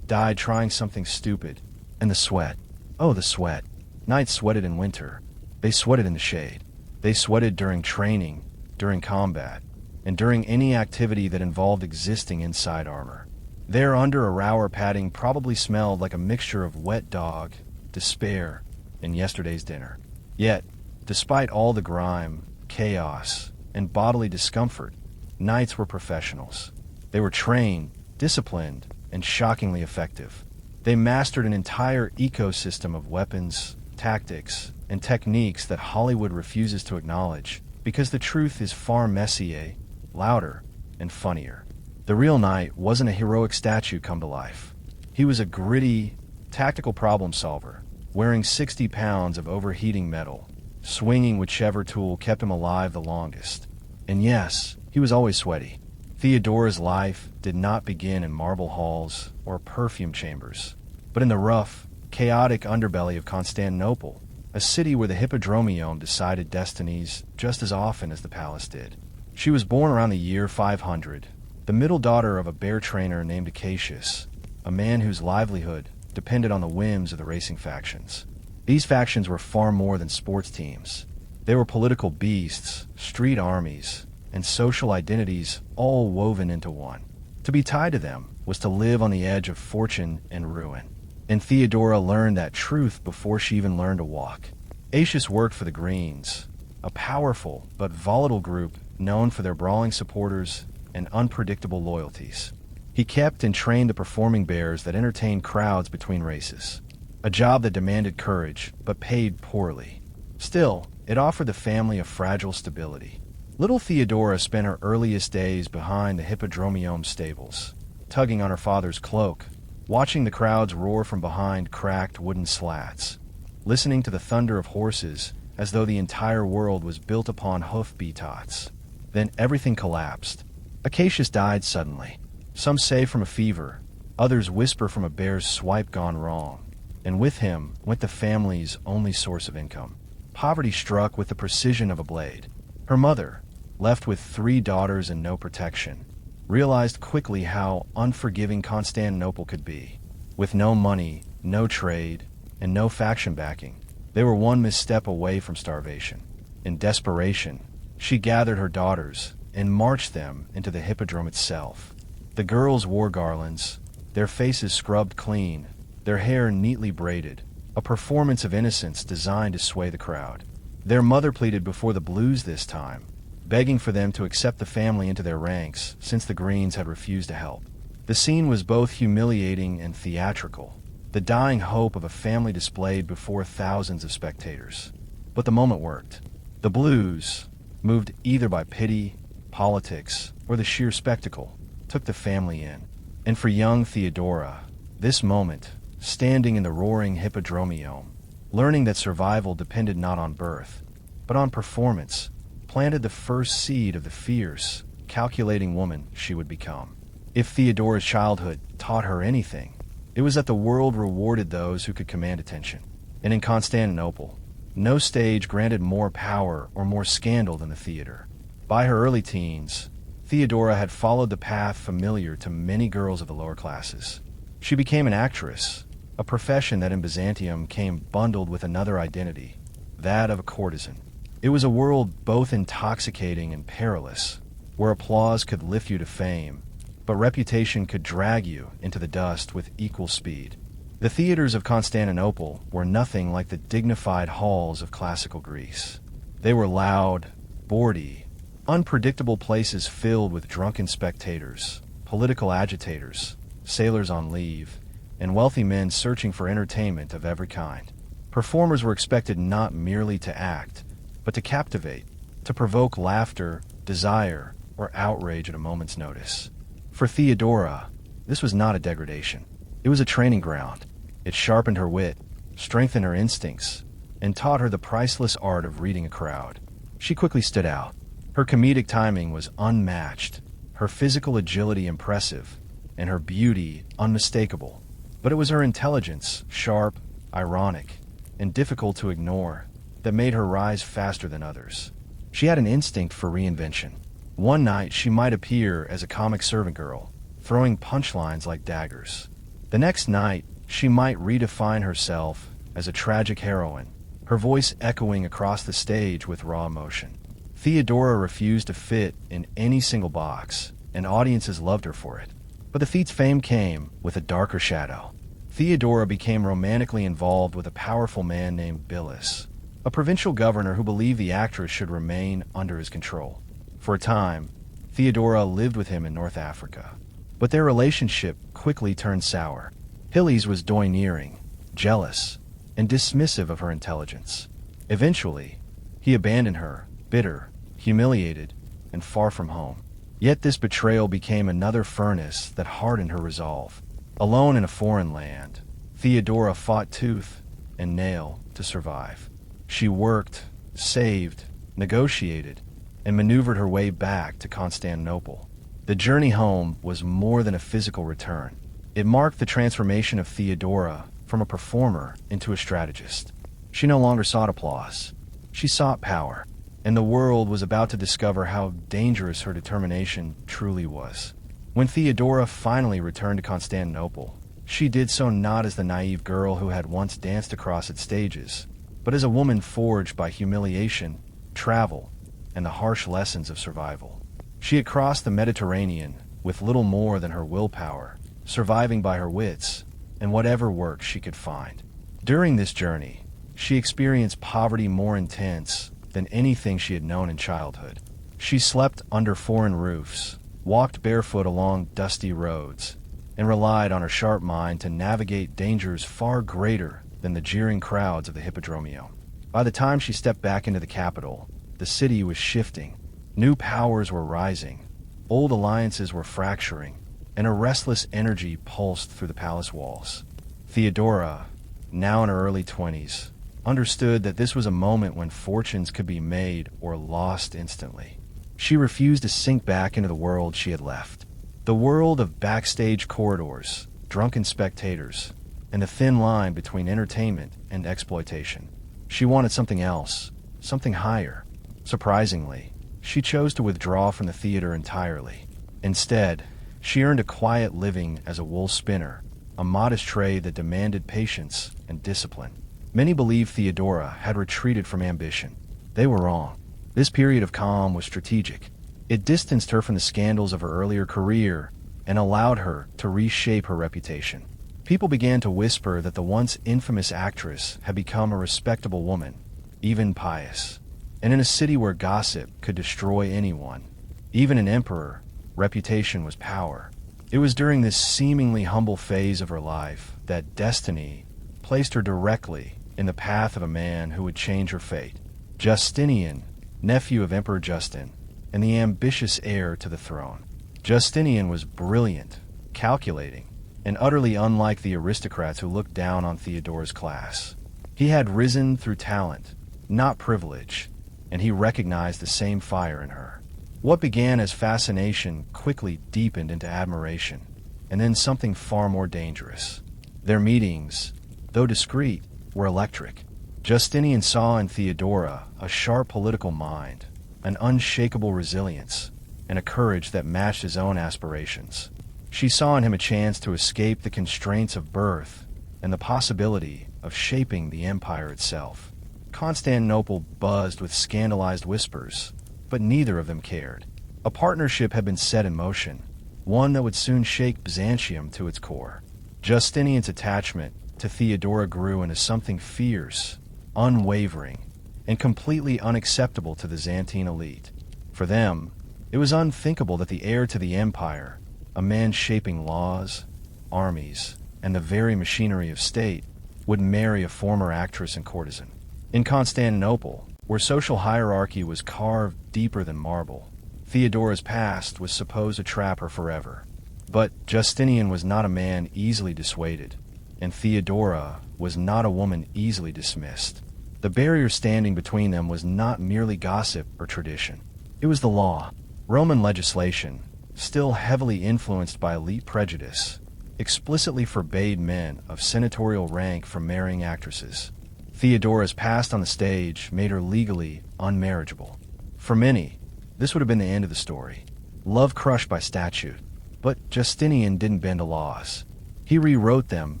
"Died trying something stupid." And the sweat. Oh, the sweat. Knights sweated in winter. They sweated in the shade. They sweated during training, during combat, and during any activity that involved existing inside armor. There under a rower padding probably smelled like a mixture of wet dog, despair, and yesterday's dinner. Yet, despite all the grime, chaos, and bodily discomfort, knights were professionals. They were trained, disciplined, and shockingly effective. They mastered an entire ecosystem of weapons, tactics, and techniques that Hollywood refuses to acknowledge because the truth is far messier, louder, and funnier. The real knight wasn't a heroic statue come to life. He was a gritty, tactical problem solver, wearing 60 pounds of overheating metal, swinging whichever tool kept him alive the longest. And yes, he was always sweaty. Theodora's life did not begin in marble halls or perfume chambers, but in the rough, chaotic underbelly of Constantinople, a city where the Hippodromium decided destinies just as often as the palace did. She was born around the year 500, the middle daughter of a bear trainer named Acacius, a man whose livelihood depended on the whims of the racing factions. These factions were far more than sports teams. They were political beasts, street armies, and social identities all woven into one. To be tied to them was to live on the edge of fortune and ruin. And Theodora learned that truth before she even learned to walk. Aetius worked for the Greens, a powerful but volatile group known for their brawling supporters and unpredictable loyalties. He kept and trained the performing bears that entertained crowds between races, a job that demanded courage but paid poorly. Still, it offered the family a fragile stability. Little Theodora spent her earliest days behind the Hippodromeum stables, tugging on her father's cloak, watching the crowds roar from behind cracked wooden slats, listening to the thunder of horses as though the entire world was built upon hoof-beatots. Then everything collapsed. Acacius died suddenly. Some say from a fever, others whisper from a bear's swipe gone wrong. And with him went the family's only source of income. Poverty struck with the precision of a blade. Her mother, left with 3 daughters and no protection, realized quickly how unforgiving Constantinople could be. With no money, no trade, and no faction backing, they were one misstep away from starvation. In desperation, she gathered her daughters and marched them into the hippodrome itself. The girls wore garlands, their faces scrubbed clean, their hair neatly braided, a performance of innocence designed to sway the crowd. Their mother pleaded before the Blues this time, begging for them to accept the family into their ranks since the Greens had refused to help. The scene was both humiliating and theatrical, the dying hope of a family displayed before thousands of spectators. But the moment worked. The Blues, moved either by pity, politics, or the sheer spectacle, took the family in. And for young Theodora, this moment, standing in the roaring Hippodromeum, learning that survival depended not on birth, but on performance, planted the first seed of the fierce, calculating woman she would become. If Theodora's childhood taught her anything, it was that the world rewarded those who could command attention. And in Constantinople, no stage granted more power or more scandal than the theater. By her early teens, Theodora had followed the path familiar to many girls of the lower classes. She became an actress, a profession that in Byzantium came bundled with another identity, that of a courtesan. It was a world both intoxicating and perilous, where applause could lift you to fame, but reputation could drag you into the dust with equal speed. The theaters of Constantinople were nothing like the dignified halls of classical Greece. They were loud, bawdy, unpredictable places filled with drunken spectators, political agitators, sailors on leave, and wealthy men searching for entertainment of every kind. Performers were expected not merely to act, but to captivate, to provoke laughter, desire, or outrage at a moment's notice. For Theodora, this was not a degradation. It was a training ground. It sharpened her wit, strengthened her instincts, and taught her the priceless art of reading a crowd. She quickly stood out. Her comedic timing was unmatched, her physical agility impressive, and her beauty unmistakable. But it was her intelligence, sharp, ironic, and difficult to ignore, that made her rise faster than others. She had an instinct for reinvention. One night she might appear as a comic servant girl, throwing punchlines like daggers. The next night she might redefine herself as a tragic heroine, her voice echoing across the stage with raw emotion. Theodora refused to fit in any single box, and audiences loved her for it. But the feat's fame came with a darker shadow. Theodora became romantically involved with a powerful man named Bilis, a provincial governor who believed the actress should remain under his control. For a time, Theodora lived with him in North Africa, but their relationship quickly turned sour. Bilis was domineering, jealous, and dismissive of her intelligence. Eventually, he abandoned her, bitter, humiliated, and far from home. Yet this betrayal became another furnace that hardened her resolve. Alone in a foreign land, Theodora fought tooth and nail to survive. She worked, saved, negotiated, and maneuvered her way back to Constantinople. The journey home was more than a physical return. It marked the transformation of Theodora from a performer into a strategist. She no longer sought applause. She sought power, and the world was about to discover how dangerous her determination truly was. When Theodora finally returned to Constantinople, she did so not as the naive girl who had once danced across its stages, but as a woman forged by humiliation travel, and the harsh lessons of survival. She had crossed the Mediterranean with little more than her willpower, surviving by her wits and whatever work she could find. During this journey, she experienced poverty more intense than anything she had known in childhood. She slept under foreign roofs, walked barefoot along dusty roads, and relied on her sharp mind to navigate dangers far greater than the jeering crowds of the Hippodromio. By the time she stepped back into the capital, the city was shifting. New powers were rising, old alliances were fracturing, and a restless energy pulsed through the palace walls. Theodora, now in her early 20s, understood that this was a moment when fortunes could be made or lost instantly. She refused to sink back into the world she had left. The world of backstage corridors, drunken spectators, and the thin line between entertainment and exploitation. She wanted something else, something higher. Surprisingly, she chose to withdraw from the theater entirely. Instead, she earned a quiet living as a wool spinner, a modest trade that demanded patience and discipline. Many believed Theodora had retreated from ambition. They were wrong. This period of calm was strategic. It distanced her from the scandals of her earlier career and allowed her to reshape her reputation. People began to whisper that the once infamous actress had become a respectable woman, even pious. And in a city where gossip could destroy anyone, even an emperor, reputation was power. It was during this seemingly humble phase of her life that destiny placed her directly in the path of a man who would change her fate. Justinian, nephew of Emperor Justin, and the ambitious heir to the throne. Justinian was brilliant, calculating, and utterly unlike the aristocrats who looked down on Theodora's class. He had risen through talent, not privilege, and he recognized the same fire in her. What began as fascination quickly deepened into admiration, and then something far more dangerous. Their meetings, though discreet, were electric. Justinian saw in Theodora a sharp political mind, an unshakable resilience, and a courage that matched his own aspirations. She saw in him a chance to escape the constraints of birth and the possibility of shaping the empire itself. Constantinople buzzed with scandalized whispers, but neither of them cared. A partnership had been set in motion, one that would soon shake Byzantium to its core. Justinian's attachment to Theodora grew into something fierce, unwavering, and completely unacceptable to the Byzantine elite. For them, it was unthinkable that the heir to the empire, a man shaping laws, armies, and the very machinery of state, would marry a former actress and courtesan. In Constantinople, where social hierarchy was carved deeper than marble, Theodora's past was supposed to trap her forever. But Justinian was not a man easily dissuaded, and Theodora was not a woman easily dismissed. The barrier standing between them was not merely gossip or tradition. It was the law. Roman legislation, still heavily influenced by elite prejudice, explicitly forbade men of senatorial rank from marrying actresses. Theodora's past on the stage made her legally unmarriageable. For many, this would have been the end of the story. Love crushed by statute. But Justinian didn't bend to laws. He rewrote them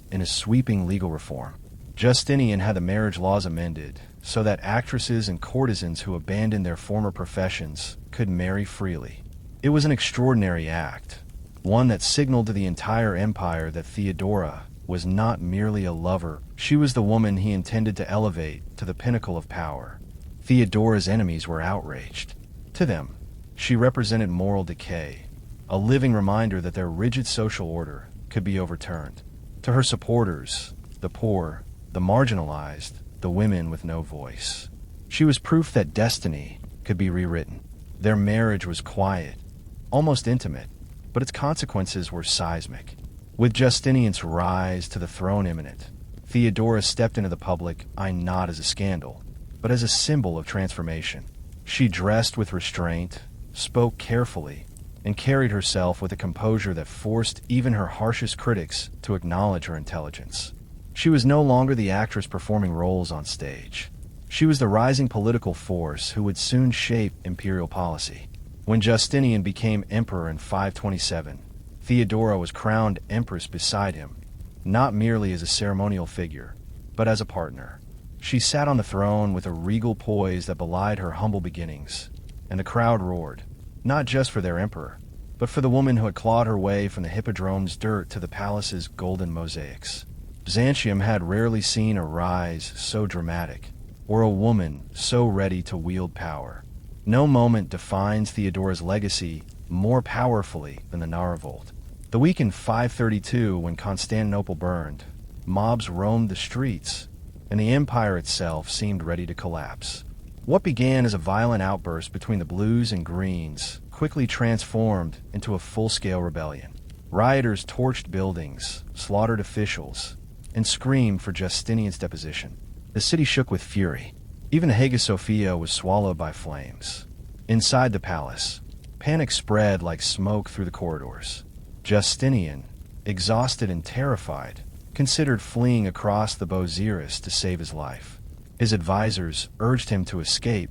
in a sweeping legal reform. Justinian had the marriage laws amended so that actresses and courtesans who abandoned their former professions could marry freely. It was an extraordinary act, one that signaled to the entire empire that Theodora was not merely a lover. She was the woman he intended to elevate to the pinnacle of power. Theodora's enemies were outraged. To them, she represented moral decay, a living reminder that their rigid social order could be overturned. To her supporters, the poor, the marginalized, the women with no voice, she was proof that destiny could be rewritten. Their marriage was quiet, almost intimate, but its consequences were seismic. With Justinian's rise to the throne imminent, Theodora stepped into the public eye not as a scandal, but as a symbol of transformation. She dressed with restraint, spoke carefully, and carried herself with a composure that forced even her harshest critics to acknowledge her intelligence. She was no longer the actress performing roles on stage. She was the rising political force who would soon shape imperial policy. When Justinian became emperor in 527, Theodora was crowned empress beside him, not merely as a ceremonial figure, but as a partner. She sat on the throne with a regal poise that belied her humble beginnings, and the crowd roared, not just for their emperor, but for the woman who had clawed her way from the hippodrome's dirt to the palace's golden mosaics. Byzantium had rarely seen a rise so dramatic, or a woman so ready to wield power. No moment defines Theodora's legacy more powerfully than the Nar Revolt. The week in 532, when Constantinople burned, mobs roamed the streets, and the empire itself seemed ready to collapse. What began as a violent outburst between the blues and greens quickly transformed into a full-scale rebellion. Rioters torched buildings, slaughtered officials, and screamed for Justinian's deposition. The city shook with fury. Even the Hagia Sophia was swallowed by flames. Inside the palace, panic spread like smoke through the corridors. Justinian, exhausted and terrified, considered fleeing across the Bozirus to save his life. His advisors urged him to escape,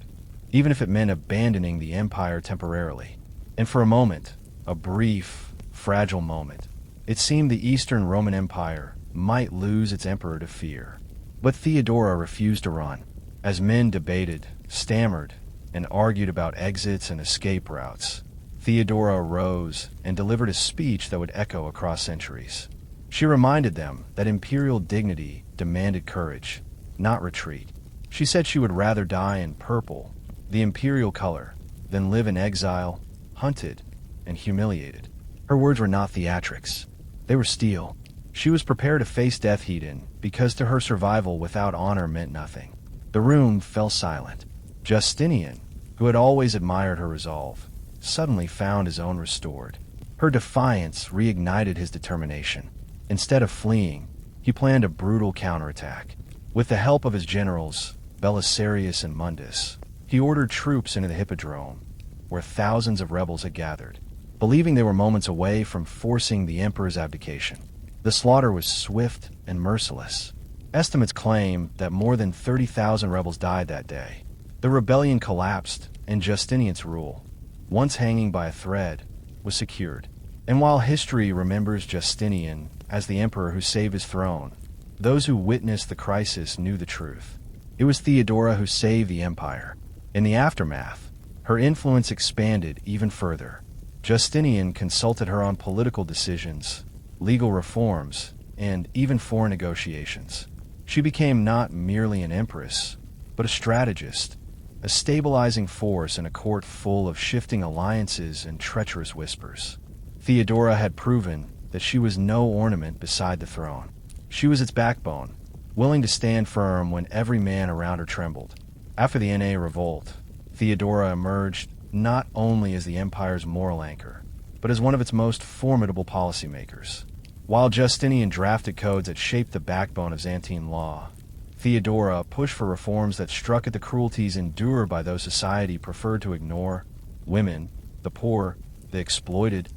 even if it meant abandoning the empire temporarily. And for a moment, a brief, fragile moment, it seemed the Eastern Roman Empire might lose its emperor to fear. But Theodora refused to run. As men debated, stammered, and argued about exits and escape routes, Theodora arose and delivered a speech that would echo across centuries. She reminded them that imperial dignity demanded courage, not retreat. She said she would rather die in purple, the imperial color, than live in exile, hunted, and humiliated. Her words were not theatrics. They were steel. She was prepared to face death heat-in, because to her survival without honor meant nothing. The room fell silent. Justinian, who had always admired her resolve, suddenly found his own restored. Her defiance reignited his determination. Instead of fleeing, he planned a brutal counterattack. With the help of his generals, Belisarius and Mundus, he ordered troops into the hippodrome, where thousands of rebels had gathered, believing they were moments away from forcing the emperor's abdication. The slaughter was swift and merciless. Estimates claim that more than 30,000 rebels died that day. The rebellion collapsed, and Justinian's rule, once hanging by a thread, was secured. And while history remembers Justinian as the emperor who saved his throne, those who witnessed the crisis knew the truth. It was Theodora who saved the empire. In the aftermath, her influence expanded even further. Justinian consulted her on political decisions, legal reforms, and even foreign negotiations. She became not merely an empress, but a strategist, a stabilizing force in a court full of shifting alliances and treacherous whispers. Theodora had proven that she was no ornament beside the throne. She was its backbone, willing to stand firm when every man around her trembled. After the Na revolt, Theodora emerged not only as the empire's moral anchor, but as one of its most formidable policymakers. While Justinian drafted codes that shaped the backbone of Byzantine law, Theodora pushed for reforms that struck at the cruelties endured by those society preferred to ignore: women, the poor, the exploited,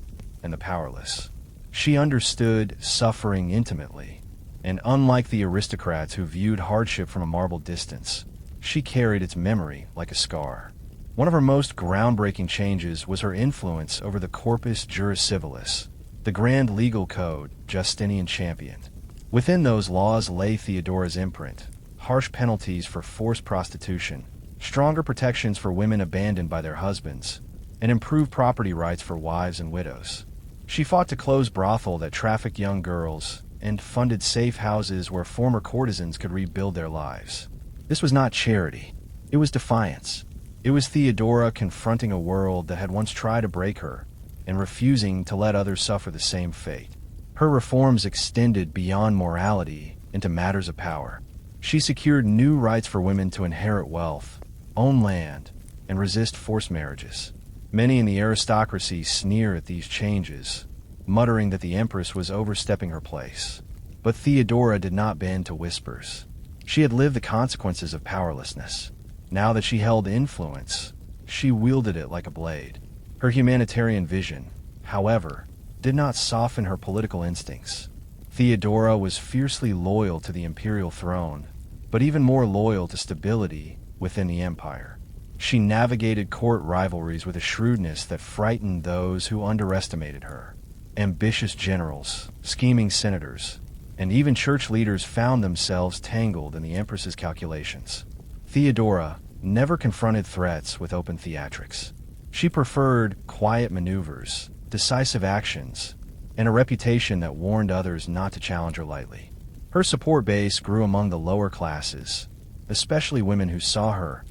and the powerless. She understood suffering intimately, and unlike the aristocrats who viewed hardship from a marble distance, she carried its memory like a scar. One of her most groundbreaking changes was her influence over the Corpus Juris Civilis, the grand legal code Justinian championed. Within those laws lay Theodora's imprint: harsh penalties for forced prostitution, stronger protections for women abandoned by their husbands, and improved property rights for wives and widows. She fought to close brothels that trafficked young girls and funded safe houses where former courtesans could rebuild their lives. This was not charity. It was defiance. It was Theodora confronting a world that had once tried to break her and refusing to let others suffer the same fate. Her reforms extended beyond morality into matters of power. She secured new rights for women to inherit wealth, own land, and resist forced marriages. Many in the aristocracy sneer at these changes, muttering that the empress was overstepping her place. But Theodora did not bend to whispers. She had lived the consequences of powerlessness. Now that she held influence, she wielded it like a blade. Her humanitarian vision, however, did not soften her political instincts. Theodora was fiercely loyal to the imperial throne, but even more loyal to stability within the empire. She navigated court rivalries with a shrewdness that frightened those who underestimated her. Ambitious generals, scheming senators, and even church leaders found themselves tangled in the empress's calculations. Theodora never confronted threats with open theatrics. She preferred quiet maneuvers, decisive actions, and a reputation that warned others not to challenge her lightly. Her support base grew among the lower classes, especially women who saw her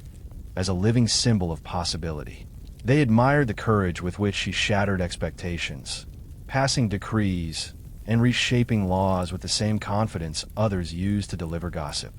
as a living symbol of possibility. They admired the courage with which she shattered expectations, passing decrees and reshaping laws with the same confidence others used to deliver gossip.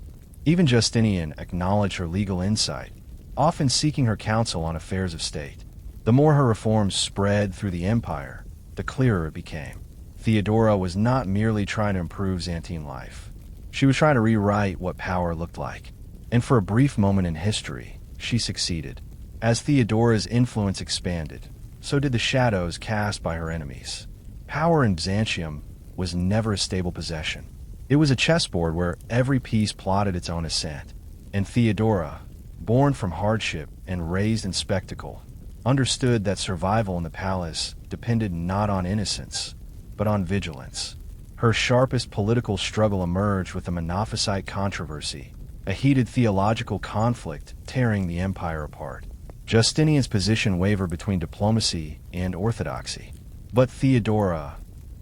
Even Justinian acknowledged her legal insight, often seeking her counsel on affairs of state. The more her reforms spread through the empire, the clearer it became. Theodora was not merely trying to improve Byzantine life. She was trying to rewrite what power looked like. And for a brief moment in history, she succeeded. As Theodora's influence expanded, so did the shadows cast by her enemies. Power in Byzantium was never a stable possession. It was a chessboard where every piece plotted its own ascent. And Theodora, born from hardship and raised in spectacle, understood that survival in the palace depended not on innocence, but on vigilance. Her sharpest political struggle emerged with the Monophysite controversy, a heated theological conflict tearing the empire apart. Justinian's position wavered between diplomacy and orthodoxy. But Theodora,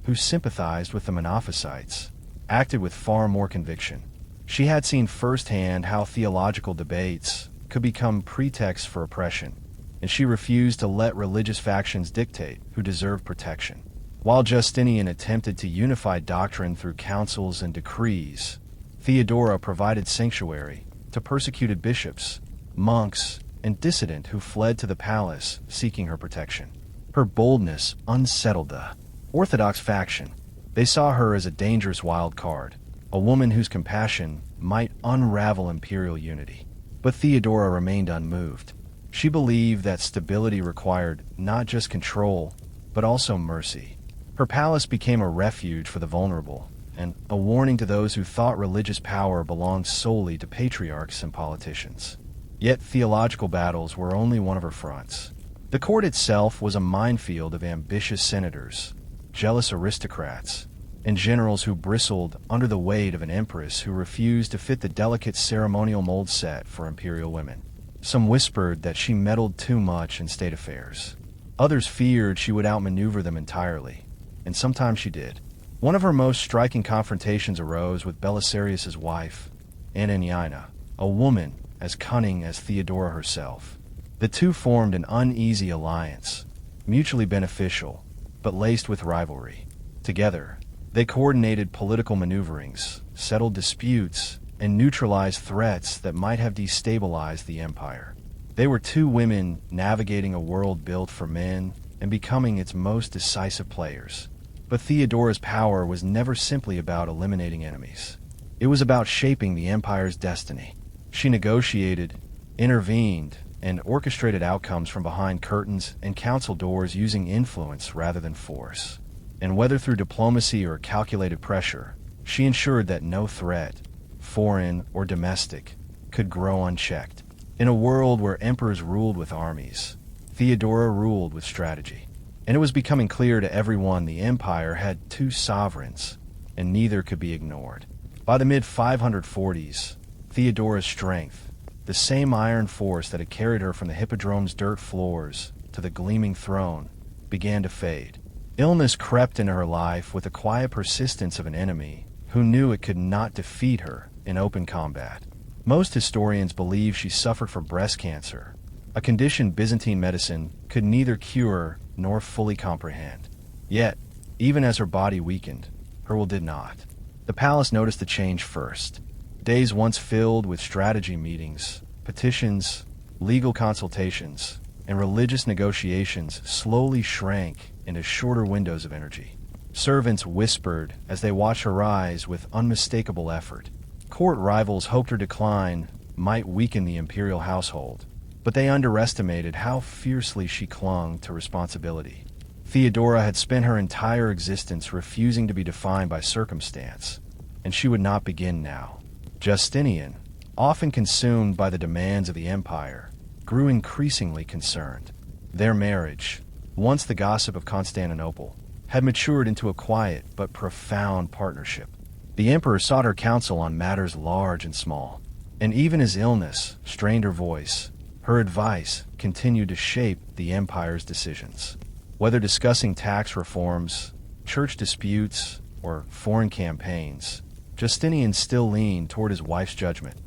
who sympathized with the Monophysites, acted with far more conviction. She had seen firsthand how theological debates could become pretexts for oppression, and she refused to let religious factions dictate who deserved protection. While Justinian attempted to unify doctrine through councils and decrees, Theodora provided sanctuary to persecuted bishops, monks, and dissidents who fled to the palace seeking her protection. Her boldness unsettled the Orthodox faction. They saw her as a dangerous wild card, a woman whose compassion might unravel imperial unity. But Theodora remained unmoved. She believed that stability required not just control, but also mercy. Her palace became a refuge for the vulnerable, and a warning to those who thought religious power belonged solely to patriarchs and politicians. Yet theological battles were only one of her fronts. The court itself was a minefield of ambitious senators, jealous aristocrats, and generals who bristled under the weight of an empress who refused to fit the delicate ceremonial mold set for imperial women. Some whispered that she meddled too much in state affairs. Others feared she would outmaneuver them entirely, and sometimes she did. One of her most striking confrontations arose with Belisarius's wife, Ananiina, a woman as cunning as Theodora herself. The two formed an uneasy alliance, mutually beneficial, but laced with rivalry. Together, they coordinated political maneuverings, settled disputes, and neutralized threats that might have destabilized the empire. They were two women navigating a world built for men and becoming its most decisive players. But Theodora's power was never simply about eliminating enemies. It was about shaping the empire's destiny. She negotiated, intervened, and orchestrated outcomes from behind curtains and council doors using influence rather than force. And whether through diplomacy or calculated pressure, she ensured that no threat, foreign or domestic, could grow unchecked. In a world where emperors ruled with armies, Theodora ruled with strategy. And it was becoming clear to everyone the empire had two sovereigns, and neither could be ignored. By the mid-540s, Theodora's strength, the same iron force that had carried her from the hippodrome's dirt floors to the gleaming throne, began to fade. Illness crept into her life with the quiet persistence of an enemy who knew it could not defeat her in open combat. Most historians believe she suffered from breast cancer, a condition Byzantine medicine could neither cure nor fully comprehend. Yet, even as her body weakened, her will did not. The palace noticed the change first. Days once filled with strategy meetings, petitions, legal consultations, and religious negotiations slowly shrank into shorter windows of energy. Servants whispered as they watched her rise with unmistakable effort. Court rivals hoped her decline might weaken the imperial household, but they underestimated how fiercely she clung to responsibility. Theodora had spent her entire existence refusing to be defined by circumstance, and she would not begin now. Justinian, often consumed by the demands of the empire, grew increasingly concerned. Their marriage, once the gossip of Constantinople, had matured into a quiet but profound partnership. The emperor sought her counsel on matters large and small, and even as illness strained her voice, her advice continued to shape the empire's decisions. Whether discussing tax reforms, church disputes, or foreign campaigns, Justinian still leaned toward his wife's judgment,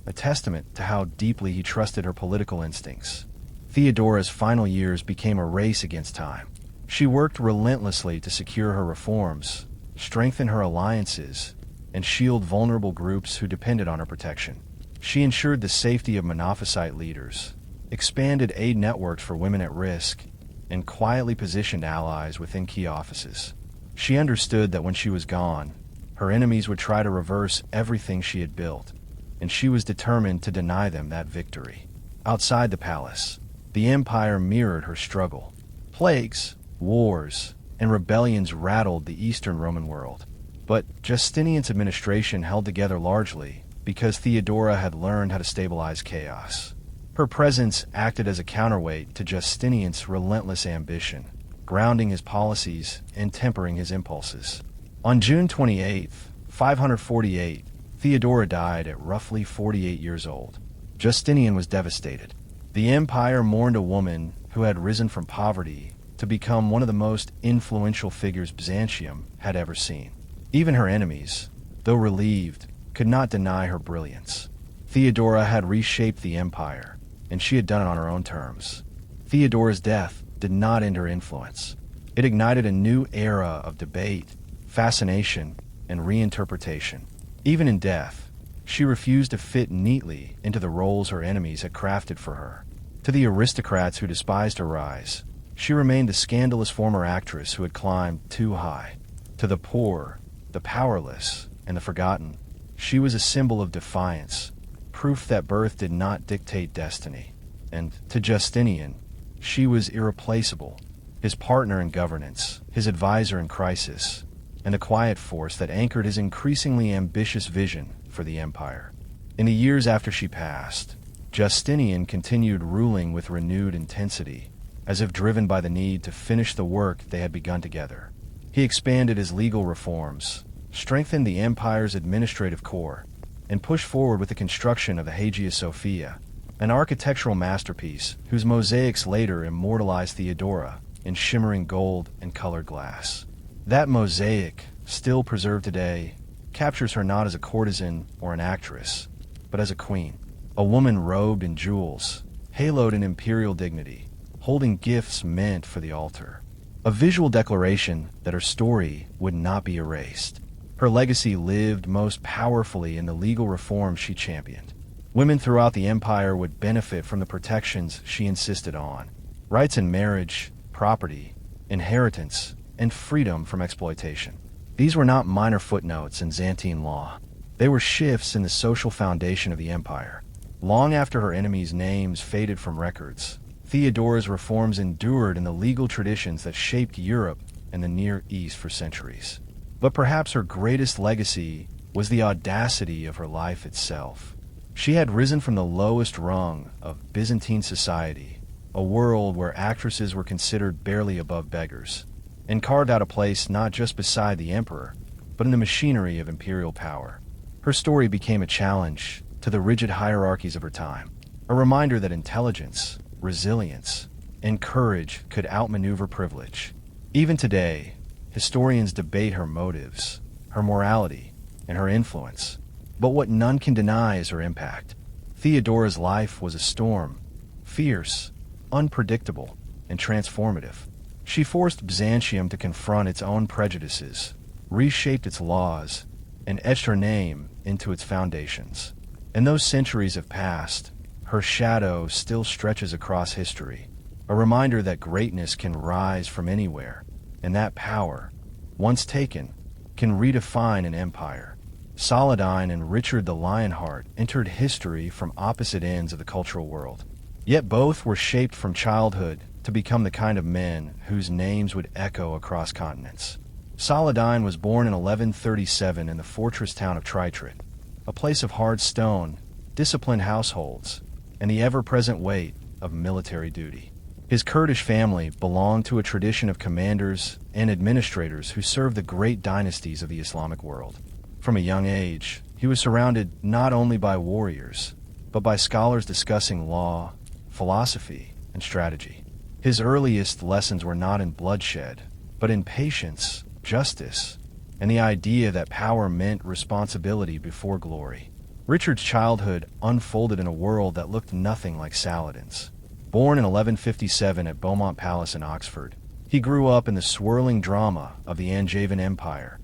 a testament to how deeply he trusted her political instincts. Theodora's final years became a race against time. She worked relentlessly to secure her reforms, strengthen her alliances, and shield vulnerable groups who depended on her protection. She ensured the safety of Monophysite leaders, expanded aid networks for women at risk, and quietly positioned allies within key offices. She understood that when she was gone, her enemies would try to reverse everything she had built, and she was determined to deny them that victory. Outside the palace, the empire mirrored her struggle. Plagues, wars, and rebellions rattled the Eastern Roman world. But Justinian's administration held together largely because Theodora had learned how to stabilize chaos. Her presence acted as a counterweight to Justinian's relentless ambition, grounding his policies and tempering his impulses. On June 28, 548, Theodora died at roughly 48 years old. Justinian was devastated. The empire mourned a woman who had risen from poverty to become one of the most influential figures Byzantium had ever seen. Even her enemies, though relieved, could not deny her brilliance. Theodora had reshaped the empire, and she had done it on her own terms. Theodora's death did not end her influence. It ignited a new era of debate, fascination, and reinterpretation. Even in death, she refused to fit neatly into the roles her enemies had crafted for her. To the aristocrats who despised her rise, she remained the scandalous former actress who had climbed too high. To the poor, the powerless, and the forgotten, she was a symbol of defiance, proof that birth did not dictate destiny. And to Justinian, she was irreplaceable, his partner in governance, his advisor in crisis, and the quiet force that anchored his increasingly ambitious vision for the empire. In the years after she passed, Justinian continued ruling with renewed intensity, as if driven by the need to finish the work they had begun together. He expanded his legal reforms, strengthened the empire's administrative core, and pushed forward with the construction of the Hagia Sophia, an architectural masterpiece whose mosaics later immortalized Theodora in shimmering gold and colored glass. That mosaic, still preserved today, captures her not as a courtesan or an actress, but as a queen, a woman robed in jewels, haloed in imperial dignity, holding gifts meant for the altar. A visual declaration that her story would not be erased. Her legacy lived most powerfully in the legal reforms she championed. Women throughout the empire would benefit from the protections she insisted on: rights in marriage, property, inheritance, and freedom from exploitation. These were not minor footnotes in Byzantine law. They were shifts in the social foundation of the empire. Long after her enemies' names faded from records, Theodora's reforms endured in the legal traditions that shaped Europe and the Near East for centuries. But perhaps her greatest legacy was the audacity of her life itself. She had risen from the lowest rung of Byzantine society, a world where actresses were considered barely above beggars, and carved out a place not just beside the emperor, but in the machinery of imperial power. Her story became a challenge to the rigid hierarchies of her time, a reminder that intelligence, resilience, and courage could outmaneuver privilege. Even today, historians debate her motives, her morality, and her influence, but what none can deny is her impact. Theodora's life was a storm, fierce, unpredictable, and transformative. She forced Byzantium to confront its own prejudices, reshaped its laws, and etched her name into its foundations. And though centuries have passed, her shadow still stretches across history, a reminder that greatness can rise from anywhere, and that power, once taken, can redefine an empire. Saladin and Richard the Lionheart entered history from opposite ends of the cultural world. Yet both were shaped from childhood to become the kind of men whose names would echo across continents. Saladin was born in 1137 in the fortress town of Tritrit, a place of hard stone, disciplined households, and the ever-present weight of military duty. His Kurdish family belonged to a tradition of commanders and administrators who served the great dynasties of the Islamic world. From a young age, he was surrounded not only by warriors, but by scholars discussing law, philosophy, and strategy. His earliest lessons were not in bloodshed, but in patience, justice, and the idea that power meant responsibility before glory. Richard's childhood unfolded in a world that looked nothing like Saladin's. Born in 1157 at Beaumont Palace in Oxford, he grew up in the swirling drama of the Angevin Empire,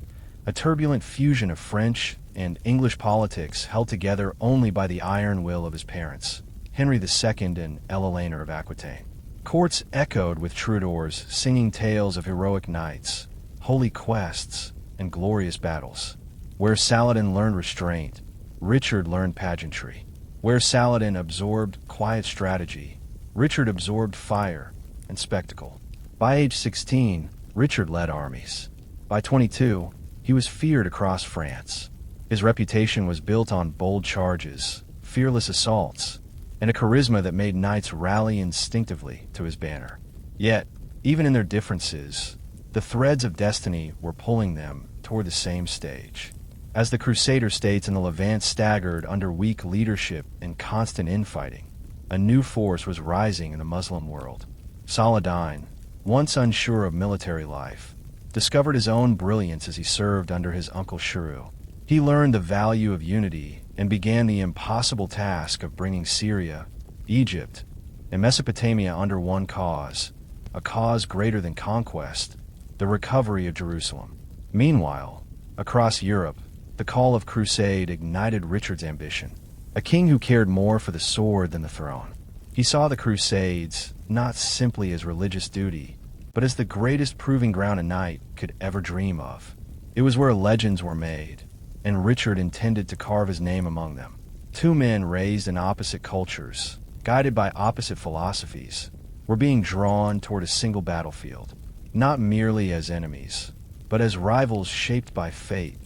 a turbulent fusion of French and English politics held together only by the iron will of his parents, Henry II and Eleanor of Aquitaine. Courts echoed with troubadours singing tales of heroic knights, holy quests, and glorious battles. Where Saladin learned restraint, Richard learned pageantry. Where Saladin absorbed quiet strategy, Richard absorbed fire and spectacle. By age 16, Richard led armies. By 22, he was feared across France. His reputation was built on bold charges, fearless assaults, and a charisma that made knights rally instinctively to his banner. Yet, even in their differences, the threads of destiny were pulling them toward the same stage. As the Crusader states in the Levant staggered under weak leadership and constant infighting, a new force was rising in the Muslim world. Saladin, once unsure of military life, discovered his own brilliance as he served under his uncle Shuru. He learned the value of unity and began the impossible task of bringing Syria, Egypt, and Mesopotamia under one cause, a cause greater than conquest, the recovery of Jerusalem. Meanwhile, across Europe, the call of crusade ignited Richard's ambition. A king who cared more for the sword than the throne. He saw the Crusades not simply as religious duty, but as the greatest proving ground a knight could ever dream of. It was where legends were made, and Richard intended to carve his name among them. Two men raised in opposite cultures, guided by opposite philosophies, were being drawn toward a single battlefield, not merely as enemies, but as rivals shaped by fate,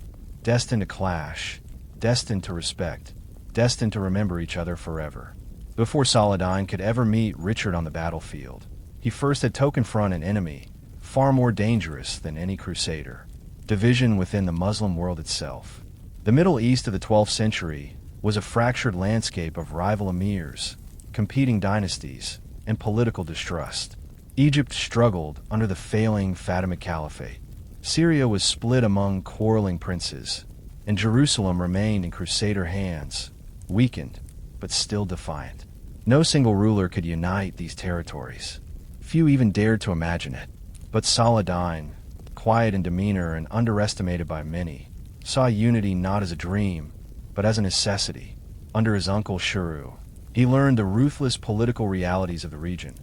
destined to clash, destined to respect, destined to remember each other forever. Before Saladin could ever meet Richard on the battlefield, he first had to confront an enemy far more dangerous than any crusader: division within the Muslim world itself. The Middle East of the 12th century was a fractured landscape of rival emirs, competing dynasties, and political distrust. Egypt struggled under the failing Fatimid Caliphate. Syria was split among quarreling princes, and Jerusalem remained in crusader hands, weakened, but still defiant. No single ruler could unite these territories. Few even dared to imagine it. But Saladin, quiet in demeanor and underestimated by many, saw unity not as a dream, but as a necessity. Under his uncle Shuru, he learned the ruthless political realities of the region,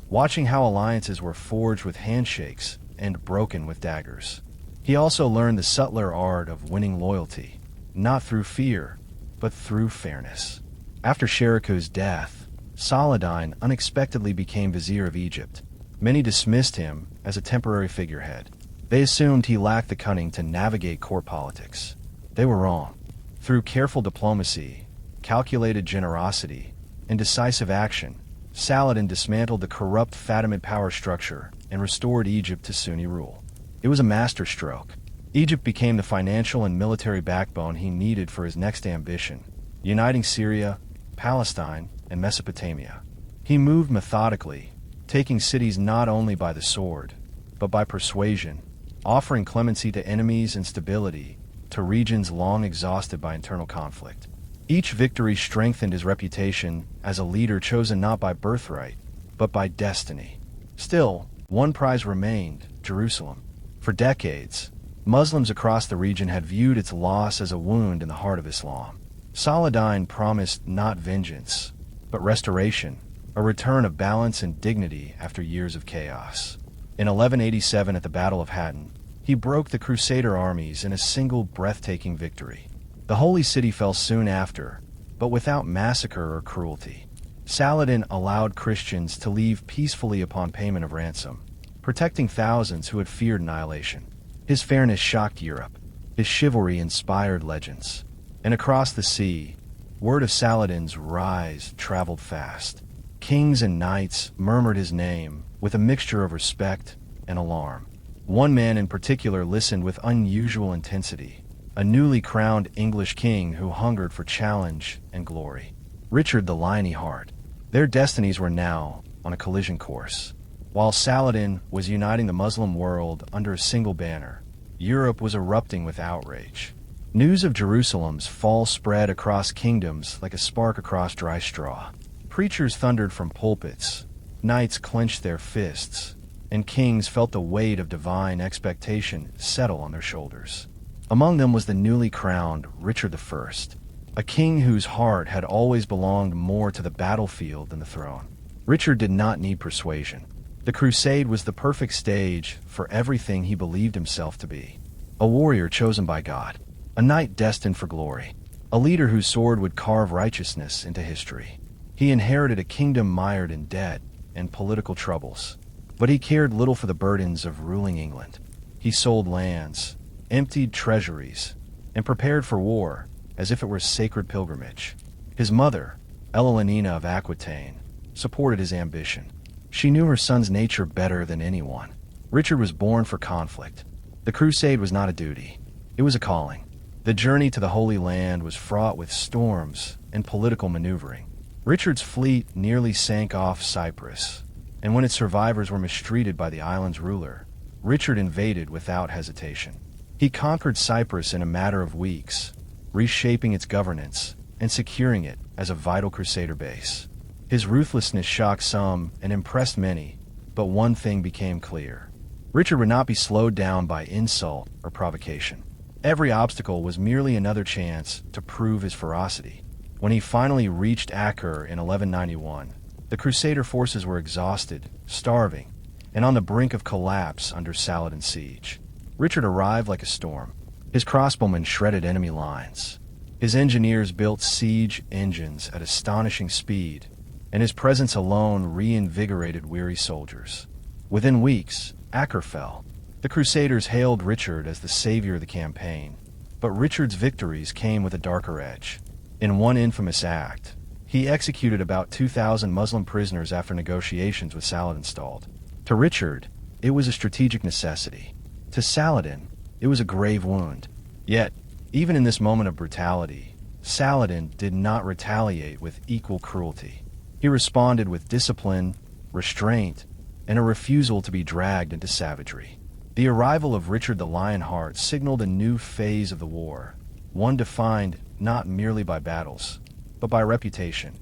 watching how alliances were forged with handshakes and broken with daggers. He also learned the subtler art of winning loyalty, not through fear, but through fairness. After Sheriku's death, Saladin unexpectedly became vizier of Egypt. Many dismissed him as a temporary figurehead. They assumed he lacked the cunning to navigate court politics. They were wrong. Through careful diplomacy, calculated generosity, and decisive action, Saladin dismantled the corrupt Fatimid power structure and restored Egypt to Sunni rule. It was a masterstroke. Egypt became the financial and military backbone he needed for his next ambition, uniting Syria, Palestine, and Mesopotamia. He moved methodically, taking cities not only by the sword, but by persuasion, offering clemency to enemies and stability to regions long exhausted by internal conflict. Each victory strengthened his reputation as a leader chosen not by birthright, but by destiny. Still, one prize remained: Jerusalem. For decades, Muslims across the region had viewed its loss as a wound in the heart of Islam. Saladin promised not vengeance, but restoration, a return of balance and dignity after years of chaos. In 1187 at the Battle of Hattin, he broke the Crusader armies in a single breathtaking victory. The holy city fell soon after, but without massacre or cruelty. Saladin allowed Christians to leave peacefully upon payment of ransom, protecting thousands who had feared annihilation. His fairness shocked Europe. His chivalry inspired legends. And across the sea, word of Saladin's rise traveled fast. Kings and knights murmured his name with a mixture of respect and alarm. One man in particular listened with unusual intensity: a newly crowned English king who hungered for challenge and glory. Richard the Liony Heart. Their destinies were now on a collision course. While Saladin was uniting the Muslim world under a single banner, Europe was erupting with outrage. News of Jerusalem's fall spread across kingdoms like a spark across dry straw. Preachers thundered from pulpits, knights clenched their fists, and kings felt the weight of divine expectation settle on their shoulders. Among them was the newly crowned Richard I, a king whose heart had always belonged more to the battlefield than the throne. Richard did not need persuasion. The crusade was the perfect stage for everything he believed himself to be. A warrior chosen by God, a knight destined for glory, a leader whose sword would carve righteousness into history. He inherited a kingdom mired in debt and political troubles, but he cared little for the burdens of ruling England. He sold lands, emptied treasuries, and prepared for war as if it were a sacred pilgrimage. His mother, Elenina of Aquitaine, supported his ambition. She knew her son's nature better than anyone. Richard was born for conflict. The crusade was not a duty. It was a calling. The journey to the Holy Land was fraught with storms and political maneuvering. Richard's fleet nearly sank off Cyprus, and when its survivors were mistreated by the island's ruler, Richard invaded without hesitation. He conquered Cyprus in a matter of weeks, reshaping its governance and securing it as a vital crusader base. His ruthlessness shocked some and impressed many, but one thing became clear. Richard would not be slowed down by insult or provocation. Every obstacle was merely another chance to prove his ferocity. When he finally reached Acre in 1191, the Crusader forces were exhausted, starving, and on the brink of collapse under Saladin's siege. Richard arrived like a storm. His crossbowmen shredded enemy lines. His engineers built siege engines at astonishing speed, and his presence alone reinvigorated weary soldiers. Within weeks, Acre fell. The Crusaders hailed Richard as the savior of the campaign, but Richard's victories came with a darker edge. In one infamous act, he executed about 2,000 Muslim prisoners after negotiations with Saladin stalled. To Richard, it was a strategic necessity. To Saladin, it was a grave wound. Yet, even in this moment of brutality, Saladin did not retaliate with equal cruelty. He responded with discipline, restraint, and a refusal to be dragged into savagery. The arrival of Richard the Lionheart signaled a new phase of the war, one defined not merely by battles, but by reputation.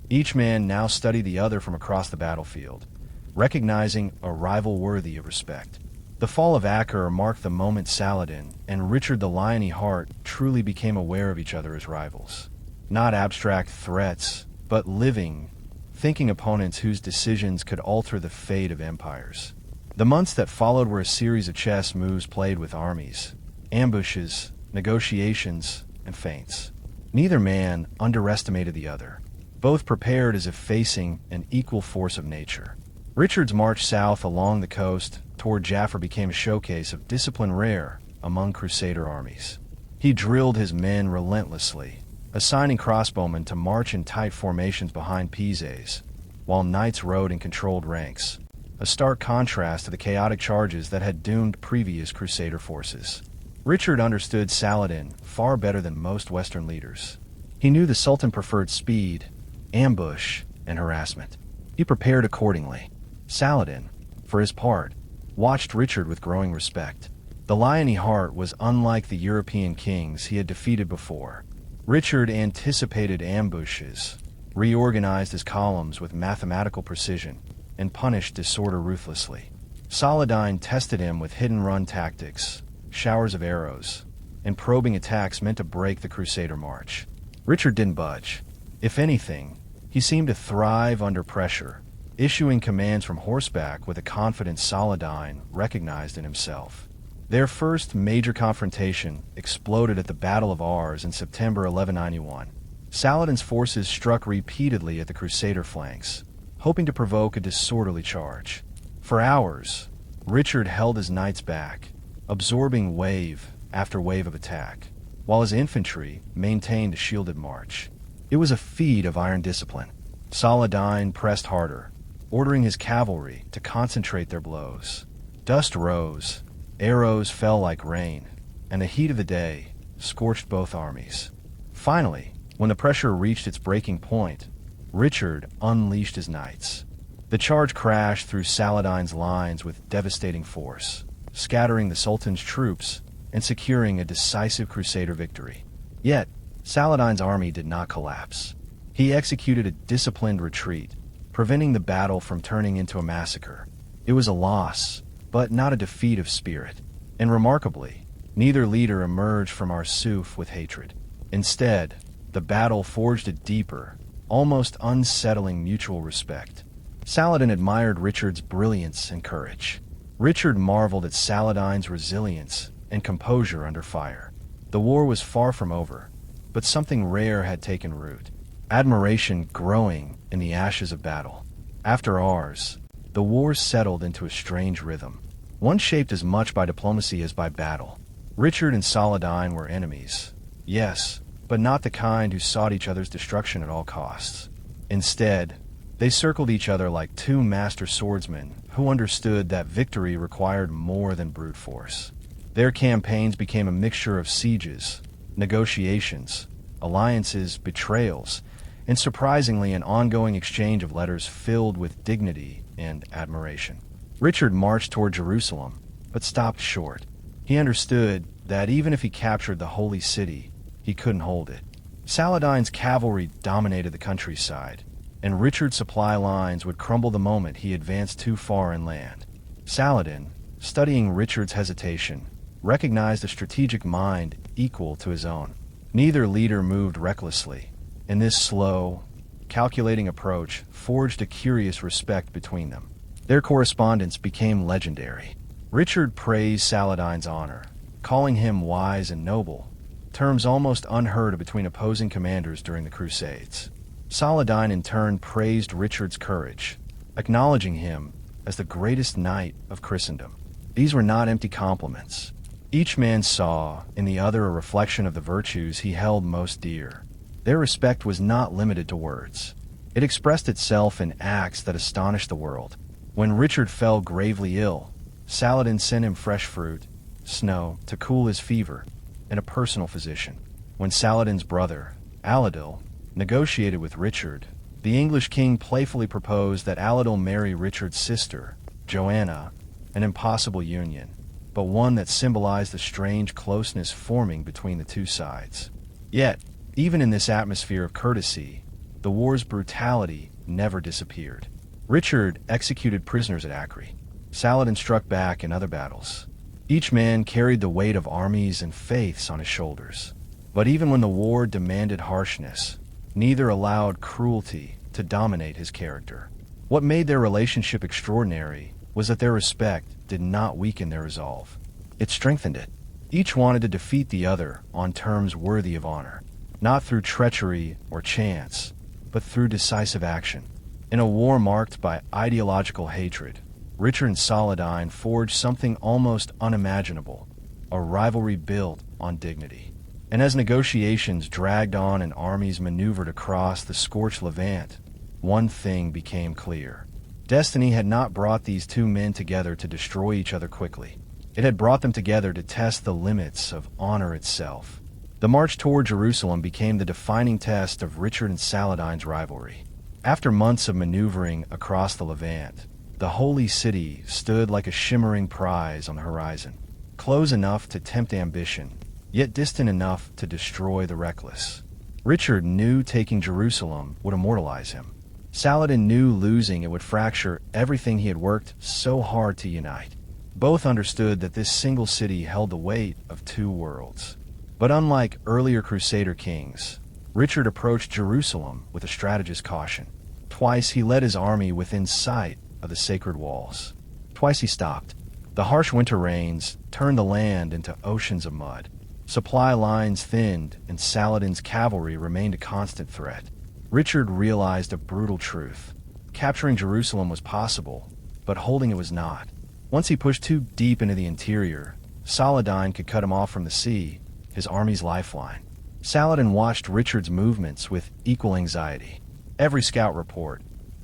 Each man now studied the other from across the battlefield, recognizing a rival worthy of respect. The fall of Acre marked the moment Saladin and Richard the Liony Heart truly became aware of each other as rivals. Not abstract threats, but living, thinking opponents whose decisions could alter the fate of empires. The months that followed were a series of chess moves played with armies, ambushes, negotiations, and feints. Neither man underestimated the other. Both prepared as if facing an equal force of nature. Richard's march south along the coast toward Jaffa became a showcase of discipline rare among Crusader armies. He drilled his men relentlessly, assigning crossbowmen to march in tight formations behind Pises, while knights rode in controlled ranks, a stark contrast to the chaotic charges that had doomed previous Crusader forces. Richard understood Saladin far better than most Western leaders. He knew the Sultan preferred speed, ambush, and harassment. He prepared accordingly. Saladin, for his part, watched Richard with growing respect. The Liony Heart was unlike the European kings he had defeated before. Richard anticipated ambushes, reorganized his columns with mathematical precision, and punished disorder ruthlessly. Saladin tested him with hit-and-run tactics, showers of arrows, and probing attacks meant to break the Crusader march. Richard didn't budge. If anything, he seemed to thrive under pressure, issuing commands from horseback with a confidence Saladin recognized in himself. Their first major confrontation exploded at the Battle of Ars in September 1191. Saladin's forces struck repeatedly at the Crusader flanks, hoping to provoke a disorderly charge. For hours, Richard held his knights back, absorbing wave after wave of attack, while his infantry maintained a shielded march. It was a feat of iron discipline. Saladin pressed harder, ordering his cavalry to concentrate their blows. Dust rose, arrows fell like rain, and the heat of the day scorched both armies. Finally, when the pressure reached its breaking point, Richard unleashed his knights. The charge crashed through Saladin's lines with devastating force, scattering the Sultan's troops and securing a decisive Crusader victory. Yet, Saladin's army did not collapse. He executed a disciplined retreat, preventing the battle from turning into a massacre. It was a loss, but not a defeat of spirit. And remarkably, neither leader emerged from Arsuf with hatred. Instead, the battle forged a deeper, almost unsettling mutual respect. Saladin admired Richard's brilliance and courage. Richard marveled at Saladin's resilience and composure under fire. The war was far from over, but something rare had taken root. Admiration growing in the ashes of battle. After Ars, the war settled into a strange rhythm, one shaped as much by diplomacy as by battle. Richard and Saladin were enemies, yes, but not the kind who sought each other's destruction at all costs. Instead, they circled each other like two master swordsmen who understood that victory required more than brute force. Their campaigns became a mixture of sieges, negotiations, alliances, betrayals, and surprisingly an ongoing exchange of letters filled with dignity and admiration. Richard marched toward Jerusalem, but stopped short. He understood that even if he captured the holy city, he couldn't hold it. Saladin's cavalry dominated the countryside, and Richard's supply lines would crumble the moment he advanced too far inland. Saladin, studying Richard's hesitation, recognized a strategic mind equal to his own. Neither leader moved recklessly, and this slow, calculating approach forged a curious respect between them. Their correspondence became legendary. Richard praised Saladin's honor, calling him wise and noble, terms almost unheard of between opposing commanders during the Crusades. Saladin in turn praised Richard's courage, acknowledging him as the greatest knight of Christendom. These were not empty compliments. Each man saw in the other a reflection of the virtues he held most dear. Their respect was not limited to words. It expressed itself in acts that astonished the world. When Richard fell gravely ill, Saladin sent him fresh fruit, snow to cool his fever, and a personal physician. When Saladin's brother, Aladil, negotiated with Richard, the English king playfully proposed that Aladil marry Richard's sister, Joanna, an impossible union, but one that symbolized the strange closeness forming between the two sides. Yet, even in this atmosphere of courtesy, the war's brutality never disappeared. Richard executed prisoners at Acre. Saladin struck back in other battles. Each man carried the weight of armies and faiths on his shoulders. But even when the war demanded harshness, neither allowed cruelty to dominate his character. What made their relationship extraordinary was that their respect did not weaken their resolve. It strengthened it. Each wanted to defeat the other on terms worthy of honor, not through treachery or chance, but through decisive action. In a war marked by ideological hatred, Richard and Saladin forged something almost unimaginable, a rivalry built on dignity. And as negotiations dragged on and armies maneuvered across the scorched Levant, one thing became clear. Destiny had not brought these two men together to destroy each other quickly. It had brought them together to test the limits of honor itself. The march toward Jerusalem became the defining test of Richard and Saladin's rivalry. After months of maneuvering across the Levant, the holy city stood like a shimmering prize on the horizon, close enough to tempt ambition, yet distant enough to destroy the reckless. Richard knew taking Jerusalem would immortalize him. Saladin knew losing it would fracture everything he had worked so hard to unite. Both understood that this single city held the weight of two worlds. But unlike earlier Crusader kings, Richard approached Jerusalem with a strategist's caution. Twice he led his army within sight of the sacred walls. Twice he stopped. The harsh winter rains turned the land into oceans of mud. Supply lines thinned, and Saladin's cavalry remained a constant threat. Richard realized a brutal truth. Capturing Jerusalem was possible, but holding it was not. Once he pushed too deep into the interior, Saladin could cut him off from the sea, his army's lifeline. Saladin watched Richard's movements with equal anxiety. Every scout report,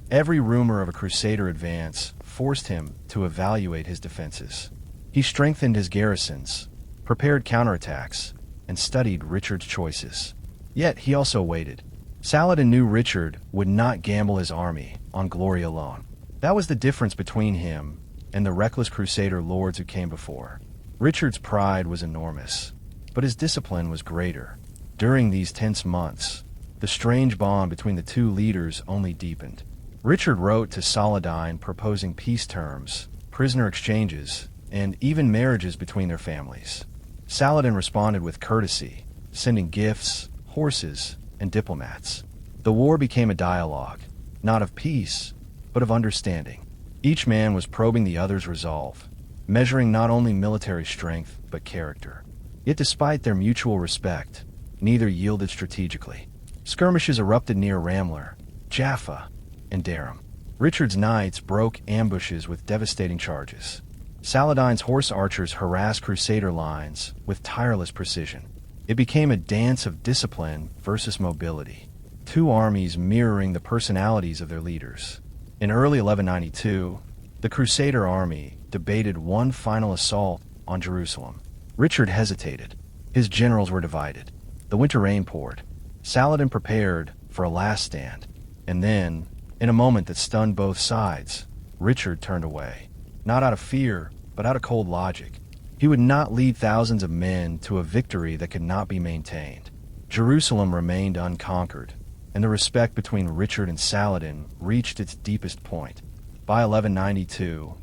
every rumor of a Crusader advance forced him to evaluate his defenses. He strengthened his garrisons, prepared counterattacks, and studied Richard's choices. Yet he also waited. Saladin knew Richard would not gamble his army on glory alone. That was the difference between him and the reckless crusader lords who came before. Richard's pride was enormous, but his discipline was greater. During these tense months, the strange bond between the two leaders only deepened. Richard wrote to Saladin proposing peace terms, prisoner exchanges, and even marriages between their families. Saladin responded with courtesy, sending gifts, horses, and diplomats. The war became a dialogue, not of peace, but of understanding. Each man was probing the other's resolve, measuring not only military strength, but character. Yet despite their mutual respect, neither yielded strategically. Skirmishes erupted near Ramler, Jaffa, and Darum. Richard's knights broke ambushes with devastating charges. Saladin's horse archers harassed crusader lines with tireless precision. It became a dance of discipline versus mobility, two armies mirroring the personalities of their leaders. In early 1192, the Crusader army debated one final assault on Jerusalem. Richard hesitated. His generals were divided. The winter rain poured. Saladin prepared for a last stand. And then, in a moment that stunned both sides, Richard turned away. Not out of fear, but out of cold logic. He would not lead thousands of men to a victory that could not be maintained. Jerusalem remained unconquered, and the respect between Richard and Saladin reached its deepest point. By 1192,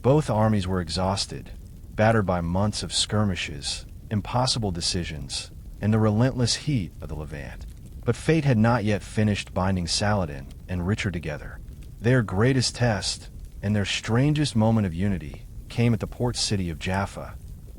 both armies were exhausted, battered by months of skirmishes, impossible decisions, and the relentless heat of the Levant. But fate had not yet finished binding Saladin and Richard together. Their greatest test, and their strangest moment of unity, came at the port city of Jaffa,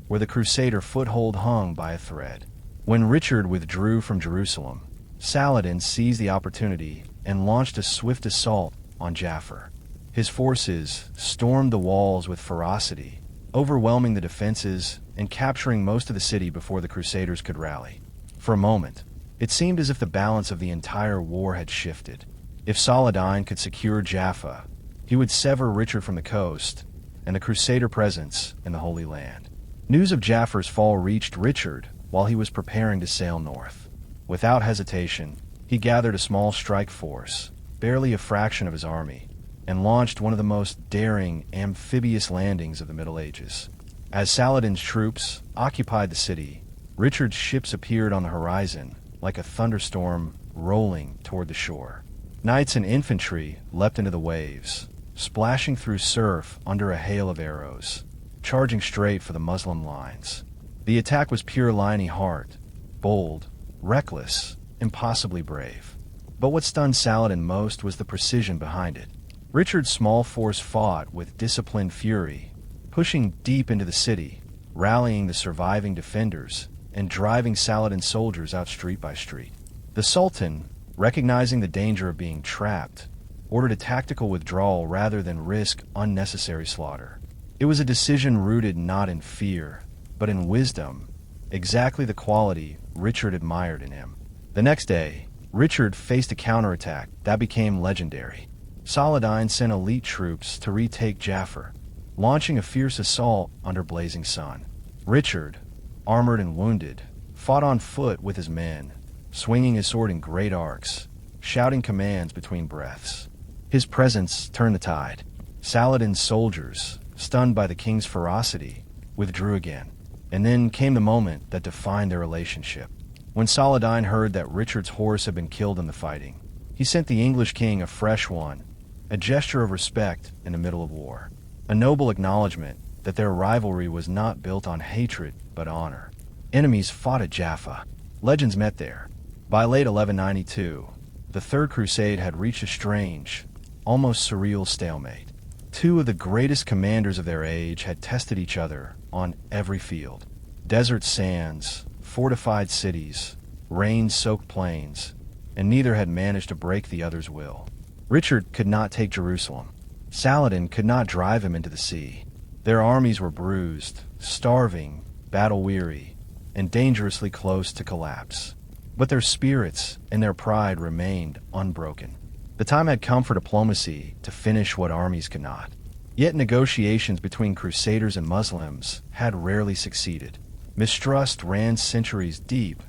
where the Crusader foothold hung by a thread. When Richard withdrew from Jerusalem, Saladin seized the opportunity and launched a swift assault on Jaffa. His forces stormed the walls with ferocity, overwhelming the defenses and capturing most of the city before the Crusaders could rally. For a moment, it seemed as if the balance of the entire war had shifted. If Saladin could secure Jaffa, he would sever Richard from the coast and the Crusader presence in the Holy Land. News of Jaffa's fall reached Richard while he was preparing to sail north. Without hesitation, he gathered a small strike force, barely a fraction of his army, and launched one of the most daring amphibious landings of the Middle Ages. As Saladin's troops occupied the city, Richard's ships appeared on the horizon like a thunderstorm rolling toward the shore. Knights and infantry leapt into the waves, splashing through surf under a hail of arrows, charging straight for the Muslim lines. The attack was pure Liony heart, bold, reckless, impossibly brave. But what stunned Saladin most was the precision behind it. Richard's small force fought with disciplined fury, pushing deep into the city, rallying the surviving defenders, and driving Saladin's soldiers out street by street. The Sultan, recognizing the danger of being trapped, ordered a tactical withdrawal rather than risk unnecessary slaughter. It was a decision rooted not in fear, but in wisdom, exactly the quality Richard admired in him. The next day, Richard faced a counterattack that became legendary. Saladin sent elite troops to retake Jaffa, launching a fierce assault under blazing sun. Richard, armored and wounded, fought on foot with his men, swinging his sword in great arcs, shouting commands between breaths. His presence turned the tide. Saladin's soldiers, stunned by the king's ferocity, withdrew again. And then came the moment that defined their relationship. When Saladin heard that Richard's horse had been killed in the fighting, he sent the English king a fresh one, a gesture of respect in the middle of war, a noble acknowledgement that their rivalry was not built on hatred but honor. Enemies fought at Jaffa. Legends met there. By late 1192, the Third Crusade had reached a strange, almost surreal stalemate. Two of the greatest commanders of their age had tested each other on every field. Desert sands, fortified cities, rain-soaked plains, and neither had managed to break the other's will. Richard could not take Jerusalem. Saladin could not drive him into the sea. Their armies were bruised, starving, battle-weary, and dangerously close to collapse. But their spirits and their pride remained unbroken. The time had come for diplomacy to finish what armies could not. Yet negotiations between Crusaders and Muslims had rarely succeeded. Mistrust ran centuries deep,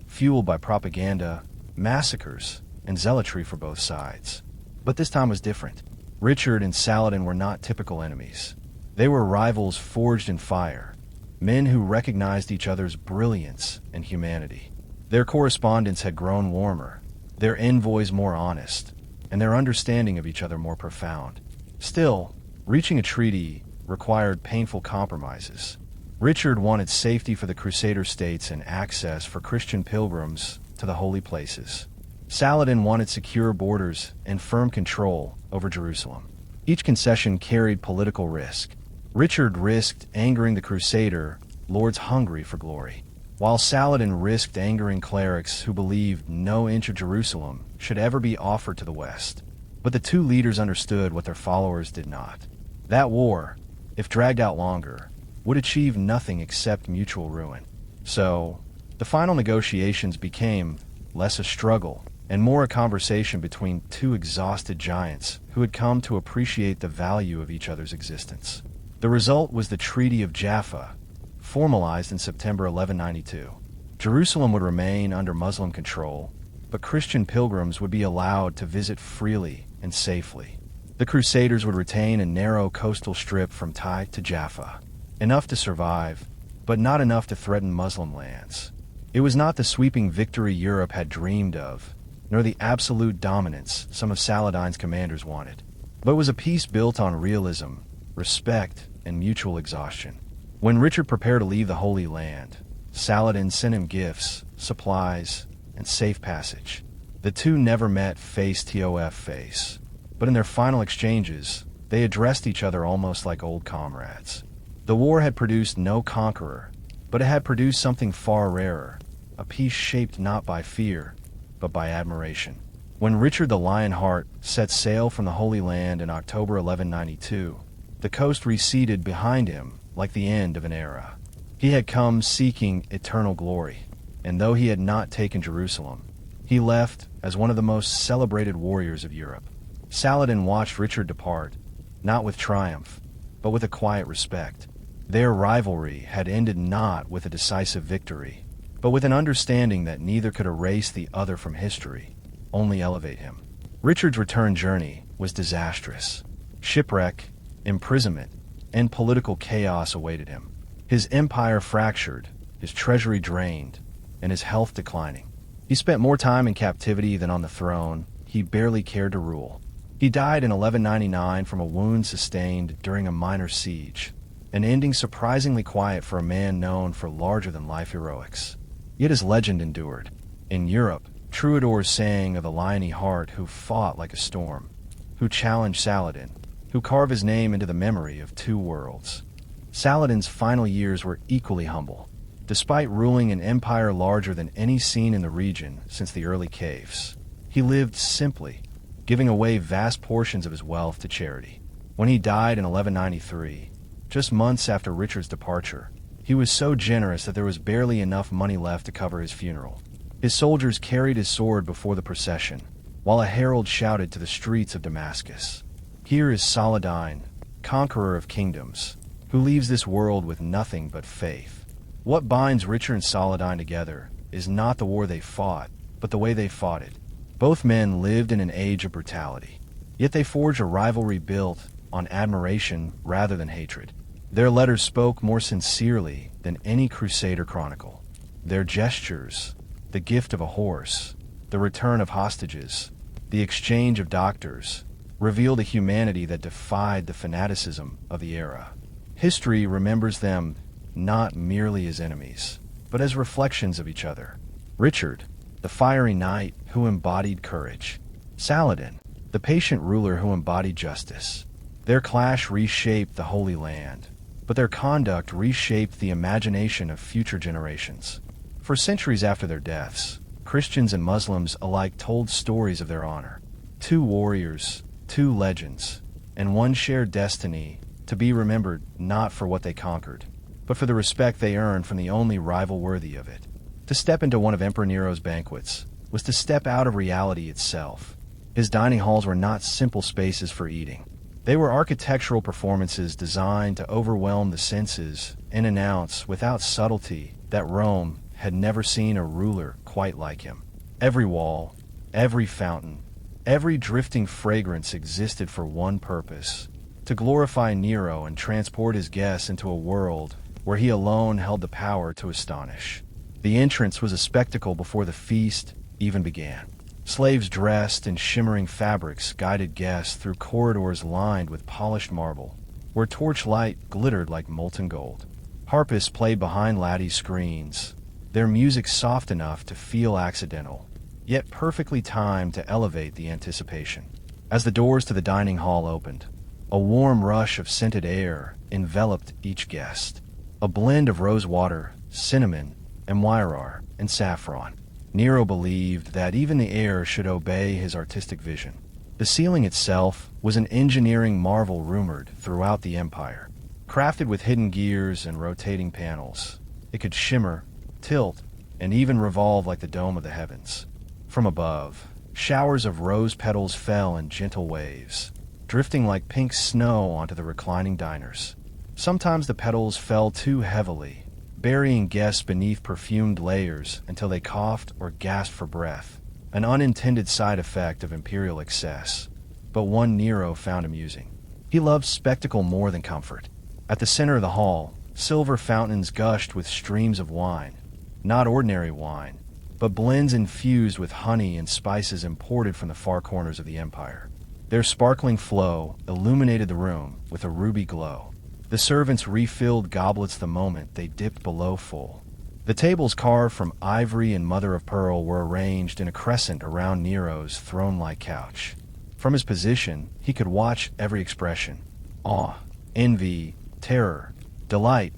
fueled by propaganda, massacres, and zealotry for both sides. But this time was different. Richard and Saladin were not typical enemies. They were rivals forged in fire, men who recognized each other's brilliance and humanity. Their correspondence had grown warmer, their envoys more honest, and their understanding of each other more profound. Still, reaching a treaty required painful compromises. Richard wanted safety for the Crusader states and access for Christian pilgrims to the holy places. Saladin wanted secure borders and firm control over Jerusalem. Each concession carried political risk. Richard risked angering the Crusader lords hungry for glory, while Saladin risked angering clerics who believed no inch of Jerusalem should ever be offered to the West. But the two leaders understood what their followers did not. That war, if dragged out longer, would achieve nothing except mutual ruin. So, the final negotiations became less a struggle and more a conversation between two exhausted giants who had come to appreciate the value of each other's existence. The result was the Treaty of Jaffa, formalized in September 1192. Jerusalem would remain under Muslim control, but Christian pilgrims would be allowed to visit freely and safely. The Crusaders would retain a narrow coastal strip from Tai to Jaffa, enough to survive, but not enough to threaten Muslim lands. It was not the sweeping victory Europe had dreamed of, nor the absolute dominance some of Saladin's commanders wanted, but it was a peace built on realism, respect, and mutual exhaustion. When Richard prepared to leave the Holy Land, Saladin sent him gifts, supplies, and safe passage. The two never met face to face, but in their final exchanges, they addressed each other almost like old comrades. The war had produced no conqueror, but it had produced something far rarer, a peace shaped not by fear, but by admiration. When Richard the Lionheart set sail from the Holy Land in October 1192, the coast receded behind him like the end of an era. He had come seeking eternal glory, and though he had not taken Jerusalem, he left as one of the most celebrated warriors of Europe. Saladin watched Richard depart, not with triumph, but with a quiet respect. Their rivalry had ended not with a decisive victory, but with an understanding that neither could erase the other from history, only elevate him. Richard's return journey was disastrous. Shipwreck, imprisonment, and political chaos awaited him. His empire fractured, his treasury drained, and his health declining. He spent more time in captivity than on the throne he barely cared to rule. He died in 1199 from a wound sustained during a minor siege, an ending surprisingly quiet for a man known for larger-than-life heroics. Yet his legend endured. In Europe, troubadours sang of the liony heart who fought like a storm, who challenged Saladin, who carved his name into the memory of two worlds. Saladin's final years were equally humble. Despite ruling an empire larger than any seen in the region since the early Caves, he lived simply, giving away vast portions of his wealth to charity. When he died in 1193, just months after Richard's departure, he was so generous that there was barely enough money left to cover his funeral. His soldiers carried his sword before the procession, while a herald shouted to the streets of Damascus, "Here is Saladin, conqueror of kingdoms, who leaves this world with nothing but faith." What binds Richard and Saladin together is not the war they fought, but the way they fought it. Both men lived in an age of brutality, yet they forged a rivalry built on admiration rather than hatred. Their letters spoke more sincerely than any Crusader chronicle. Their gestures, the gift of a horse, the return of hostages, the exchange of doctors, revealed a humanity that defied the fanaticism of the era. History remembers them not merely as enemies, but as reflections of each other. Richard, the fiery knight who embodied courage. Saladin, the patient ruler who embodied justice. Their clash reshaped the Holy Land, but their conduct reshaped the imagination of future generations. For centuries after their deaths, Christians and Muslims alike told stories of their honor. Two warriors, two legends, and one shared destiny to be remembered not for what they conquered, but for the respect they earned from the only rival worthy of it. To step into one of Emperor Nero's banquets was to step out of reality itself. His dining halls were not simple spaces for eating. They were architectural performances designed to overwhelm the senses and announce, without subtlety, that Rome had never seen a ruler quite like him. Every wall, every fountain, every drifting fragrance existed for one purpose: to glorify Nero and transport his guests into a world where he alone held the power to astonish. The entrance was a spectacle before the feast even began. Slaves dressed in shimmering fabrics guided guests through corridors lined with polished marble, where torchlight glittered like molten gold. Harpists played behind lattice screens, their music soft enough to feel accidental, yet perfectly timed to elevate the anticipation. As the doors to the dining hall opened, a warm rush of scented air enveloped each guest, a blend of rose water, cinnamon, and myrrh and saffron. Nero believed that even the air should obey his artistic vision. The ceiling itself was an engineering marvel rumored throughout the empire. Crafted with hidden gears and rotating panels, it could shimmer, tilt, and even revolve like the dome of the heavens. From above, showers of rose petals fell in gentle waves, drifting like pink snow onto the reclining diners. Sometimes the petals fell too heavily, burying guests beneath perfumed layers until they coughed or gasped for breath, an unintended side effect of imperial excess, but one Nero found amusing. He loved spectacle more than comfort. At the center of the hall, silver fountains gushed with streams of wine, not ordinary wine, but blends infused with honey and spices imported from the far corners of the empire. Their sparkling flow illuminated the room with a ruby glow. The servants refilled goblets the moment they dipped below full. The tables carved from ivory and mother of pearl were arranged in a crescent around Nero's throne-like couch. From his position, he could watch every expression: awe, envy, terror, delight,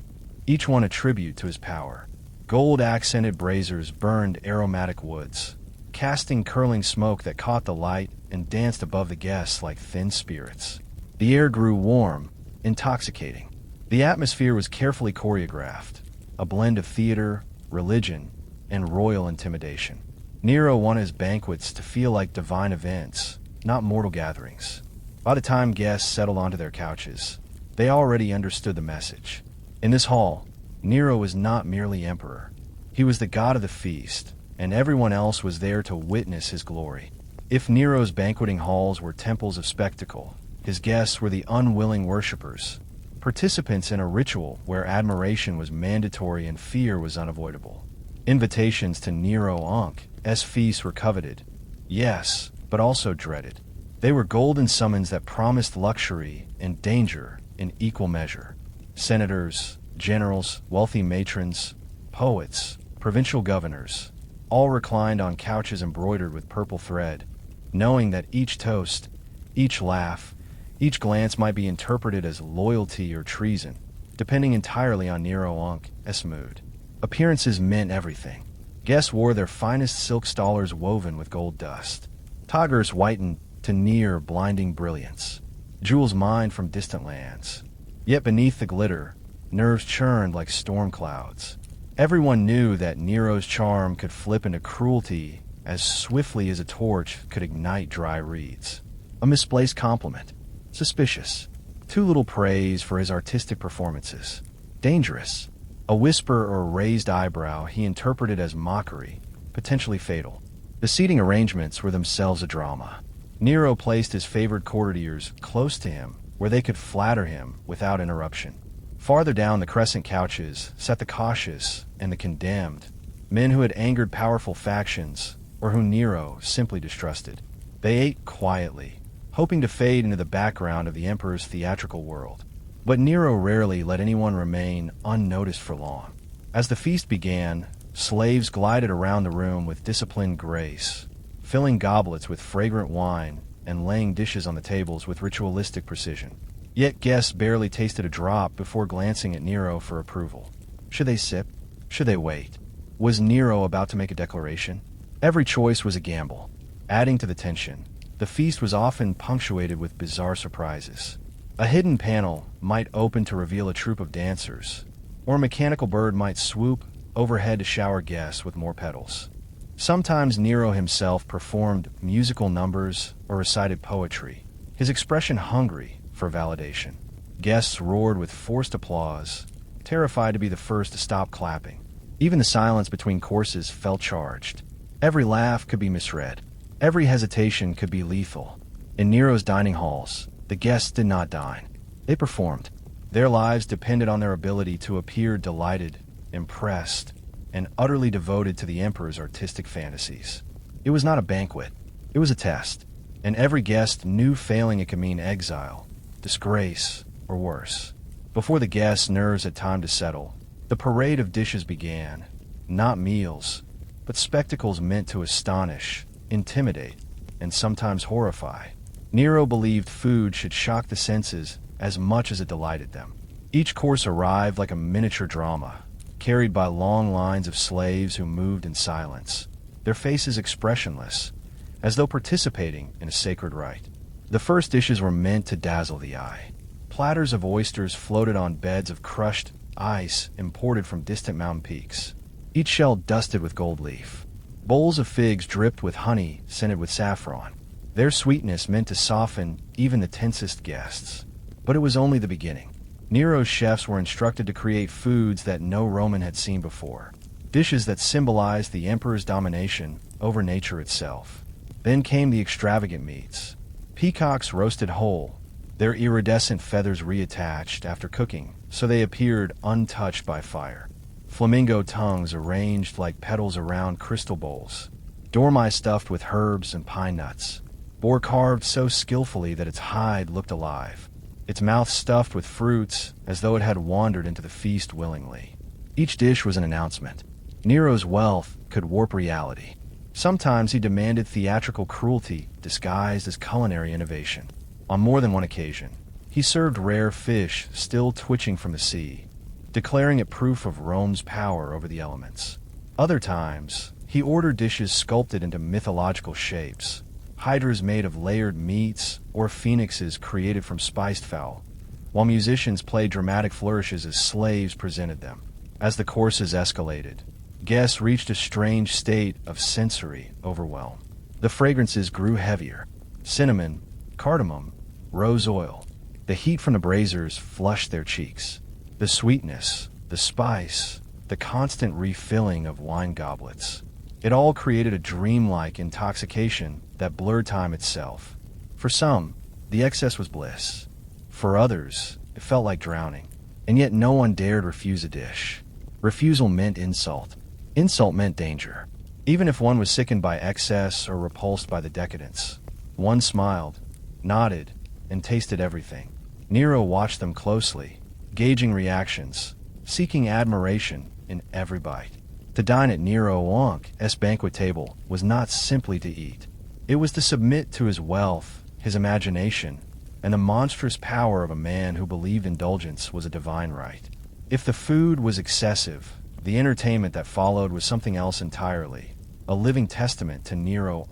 each one a tribute to his power. Gold-accented braziers burned aromatic woods, casting curling smoke that caught the light and danced above the guests like thin spirits. The air grew warm, intoxicating. The atmosphere was carefully choreographed, a blend of theater, religion, and royal intimidation. Nero wanted his banquets to feel like divine events, not mortal gatherings. By the time guests settled onto their couches, they already understood the message. In this hall, Nero was not merely emperor. He was the god of the feast, and everyone else was there to witness his glory. If Nero's banqueting halls were temples of spectacle, his guests were the unwilling worshippers, participants in a ritual where admiration was mandatory and fear was unavoidable. Invitations to Nero Unc's feasts were coveted, yes, but also dreaded. They were golden summons that promised luxury and danger in equal measure. Senators, generals, wealthy matrons, poets, provincial governors, all reclined on couches embroidered with purple thread, knowing that each toast, each laugh, each glance might be interpreted as loyalty or treason, depending entirely on Nero Unc's mood. Appearances meant everything. Guests wore their finest silk stolars woven with gold dust. Toggers whitened to near blinding brilliance. Jewels mined from distant lands. Yet beneath the glitter, nerves churned like storm clouds. Everyone knew that Nero's charm could flip into cruelty as swiftly as a torch could ignite dry reeds. A misplaced compliment. Suspicious. Too little praise for his artistic performances. Dangerous. A whisper or a raised eyebrow he interpreted as mockery, potentially fatal. The seating arrangements were themselves a drama. Nero placed his favored courtiers close to him, where they could flatter him without interruption. Farther down the crescent couches sat the cautious and the condemned, men who had angered powerful factions or whom Nero simply distrusted. They ate quietly, hoping to fade into the background of the emperor's theatrical world. But Nero rarely let anyone remain unnoticed for long. As the feast began, slaves glided around the room with disciplined grace, filling goblets with fragrant wine and laying dishes on the tables with ritualistic precision. Yet guests barely tasted a drop before glancing at Nero for approval. Should they sip? Should they wait? Was Nero about to make a declaration? Every choice was a gamble. Adding to the tension, the feast was often punctuated with bizarre surprises. A hidden panel might open to reveal a troupe of dancers, or a mechanical bird might swoop overhead to shower guests with more petals. Sometimes Nero himself performed musical numbers or recited poetry, his expression hungry for validation. Guests roared with forced applause, terrified to be the first to stop clapping. Even the silence between courses felt charged. Every laugh could be misread. Every hesitation could be lethal. In Nero's dining halls, the guests did not dine. They performed. Their lives depended on their ability to appear delighted, impressed, and utterly devoted to the emperor's artistic fantasies. It was not a banquet. It was a test, and every guest knew failing it could mean exile, disgrace, or worse. Before the guests' nerves had time to settle, the parade of dishes began. Not meals, but spectacles meant to astonish, intimidate, and sometimes horrify. Nero believed food should shock the senses as much as it delighted them. Each course arrived like a miniature drama, carried by long lines of slaves who moved in silence, their faces expressionless, as though participating in a sacred rite. The first dishes were meant to dazzle the eye. Platters of oysters floated on beds of crushed ice imported from distant mountain peaks, each shell dusted with gold leaf. Bowls of figs dripped with honey scented with saffron, their sweetness meant to soften even the tensest guests. But it was only the beginning. Nero's chefs were instructed to create foods that no Roman had seen before, dishes that symbolized the emperor's domination over nature itself. Then came the extravagant meats. Peacocks roasted whole, their iridescent feathers reattached after cooking, so they appeared untouched by fire. Flamingo tongues arranged like petals around crystal bowls. Dormice stuffed with herbs and pine nuts. Boar carved so skillfully that its hide looked alive. Its mouth stuffed with fruits as though it had wandered into the feast willingly. Each dish was an announcement. Nero's wealth could warp reality. Sometimes he demanded theatrical cruelty disguised as culinary innovation. On more than one occasion, he served rare fish still twitching from the sea, declaring it proof of Rome's power over the elements. Other times, he ordered dishes sculpted into mythological shapes, hydras made of layered meats or phoenixes created from spiced fowl, while musicians played dramatic flourishes as slaves presented them. As the courses escalated, guests reached a strange state of sensory overwhelm. The fragrances grew heavier. Cinnamon, cardamom, rose oil. The heat from the braziers flushed their cheeks. The sweetness, the spice, the constant refilling of wine goblets. It all created a dreamlike intoxication that blurred time itself. For some, the excess was bliss. For others, it felt like drowning. And yet no one dared refuse a dish. Refusal meant insult. Insult meant danger. Even if one was sickened by excess or repulsed by the decadence, one smiled, nodded, and tasted everything. Nero watched them closely, gauging reactions, seeking admiration in every bite. To dine at Nero's banquet table was not simply to eat. It was to submit to his wealth, his imagination, and the monstrous power of a man who believed indulgence was a divine right. If the food was excessive, the entertainment that followed was something else entirely, a living testament to Nero's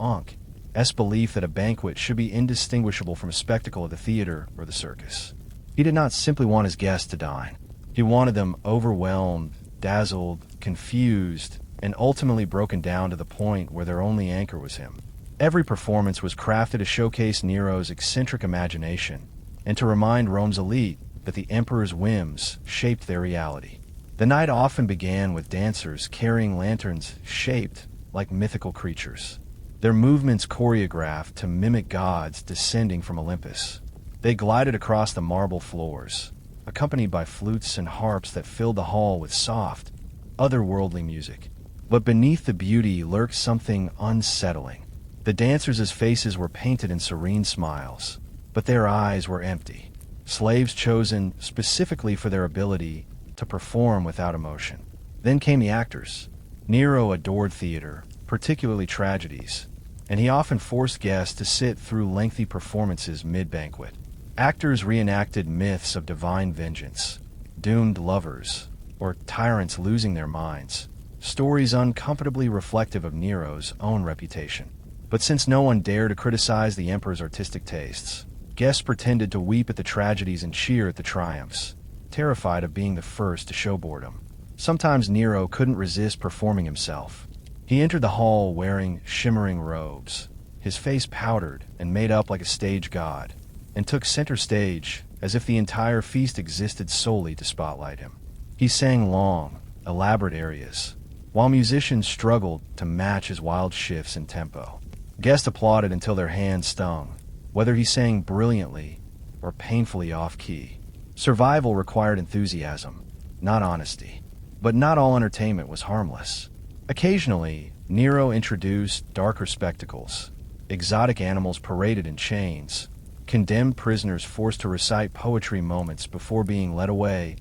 belief that a banquet should be indistinguishable from a spectacle at the theater or the circus. He did not simply want his guests to dine. He wanted them overwhelmed, dazzled, confused, and ultimately broken down to the point where their only anchor was him. Every performance was crafted to showcase Nero's eccentric imagination and to remind Rome's elite that the emperor's whims shaped their reality. The night often began with dancers carrying lanterns shaped like mythical creatures, their movements choreographed to mimic gods descending from Olympus. They glided across the marble floors, accompanied by flutes and harps that filled the hall with soft, otherworldly music. But beneath the beauty lurked something unsettling. The dancers' faces were painted in serene smiles, but their eyes were empty. Slaves chosen specifically for their ability to perform without emotion. Then came the actors. Nero adored theater, particularly tragedies, and he often forced guests to sit through lengthy performances mid-banquet. Actors reenacted myths of divine vengeance, doomed lovers, or tyrants losing their minds, stories uncomfortably reflective of Nero's own reputation. But since no one dared to criticize the emperor's artistic tastes, guests pretended to weep at the tragedies and cheer at the triumphs, terrified of being the first to show boredom. Sometimes Nero couldn't resist performing himself. He entered the hall wearing shimmering robes, his face powdered and made up like a stage god, and took center stage as if the entire feast existed solely to spotlight him. He sang long, elaborate arias, while musicians struggled to match his wild shifts in tempo. Guests applauded until their hands stung, whether he sang brilliantly or painfully off-key. Survival required enthusiasm, not honesty. But not all entertainment was harmless. Occasionally, Nero introduced darker spectacles, exotic animals paraded in chains, condemned prisoners forced to recite poetry moments before being led away,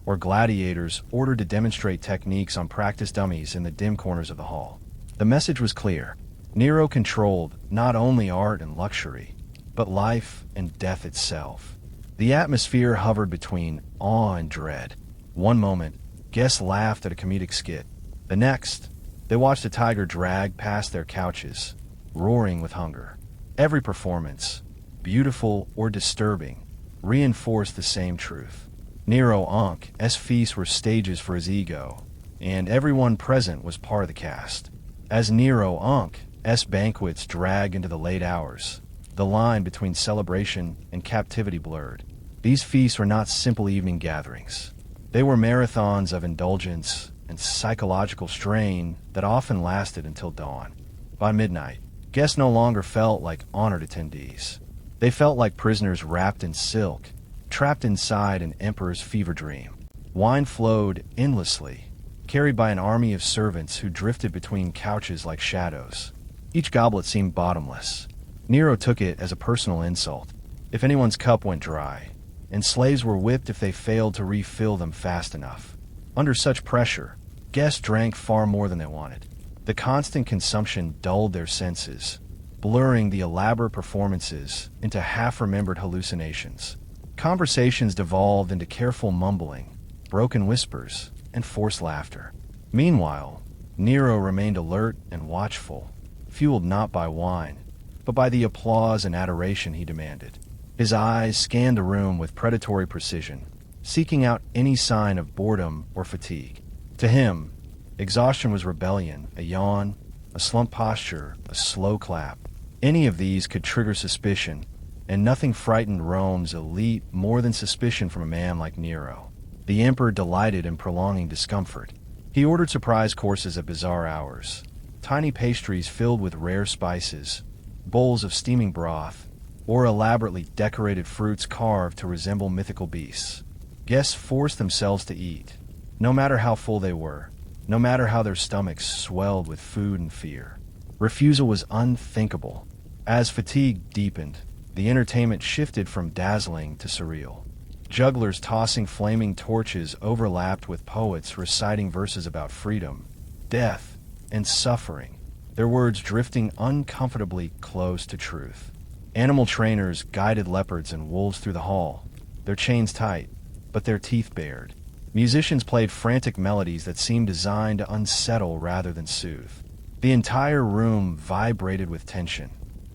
or gladiators ordered to demonstrate techniques on practice dummies in the dim corners of the hall. The message was clear. Nero controlled not only art and luxury, but life and death itself. The atmosphere hovered between awe and dread. One moment, guests laughed at a comedic skit. The next, they watched a tiger drag past their couches, roaring with hunger. Every performance, beautiful or disturbing, reinforced the same truth. Nero Unc's feasts were stages for his ego, and everyone present was part of the cast. As Nero Unc's banquets dragged into the late hours, the line between celebration and captivity blurred. These feasts were not simple evening gatherings. They were marathons of indulgence and psychological strain that often lasted until dawn. By midnight, guests no longer felt like honored attendees. They felt like prisoners wrapped in silk, trapped inside an emperor's fever dream. Wine flowed endlessly, carried by an army of servants who drifted between couches like shadows. Each goblet seemed bottomless. Nero took it as a personal insult if anyone's cup went dry, and slaves were whipped if they failed to refill them fast enough. Under such pressure, guests drank far more than they wanted. The constant consumption dulled their senses, blurring the elaborate performances into half-remembered hallucinations. Conversations devolved into careful mumbling, broken whispers, and forced laughter. Meanwhile, Nero remained alert and watchful, fueled not by wine, but by the applause and adoration he demanded. His eyes scanned the room with predatory precision, seeking out any sign of boredom or fatigue. To him, exhaustion was rebellion, a yawn, a slumped posture, a slow clap. Any of these could trigger suspicion, and nothing frightened Rome's elite more than suspicion from a man like Nero. The emperor delighted in prolonging discomfort. He ordered surprise courses at bizarre hours, tiny pastries filled with rare spices, bowls of steaming broth, or elaborately decorated fruits carved to resemble mythical beasts. Guests forced themselves to eat, no matter how full they were, no matter how their stomachs swelled with food and fear. Refusal was unthinkable. As fatigue deepened, the entertainment shifted from dazzling to surreal. Jugglers tossing flaming torches overlapped with poets reciting verses about freedom, death, and suffering, their words drifting uncomfortably close to truth. Animal trainers guided leopards and wolves through the hall, their chains tight, but their teeth bared. Musicians played frantic melodies that seemed designed to unsettle rather than soothe. The entire room vibrated with tension,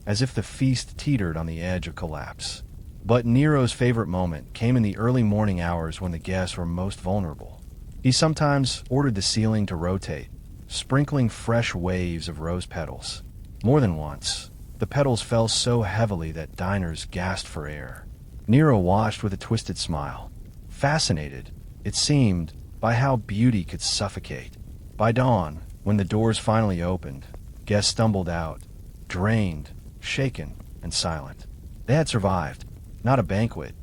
as if the feast teetered on the edge of collapse. But Nero's favorite moment came in the early morning hours when the guests were most vulnerable. He sometimes ordered the ceiling to rotate, sprinkling fresh waves of rose petals. More than once, the petals fell so heavily that diners gasped for air. Nero watched with a twisted smile, fascinated, it seemed, by how beauty could suffocate. By dawn, when the doors finally opened, guests stumbled out, drained, shaken, and silent. They had survived, not a banquet,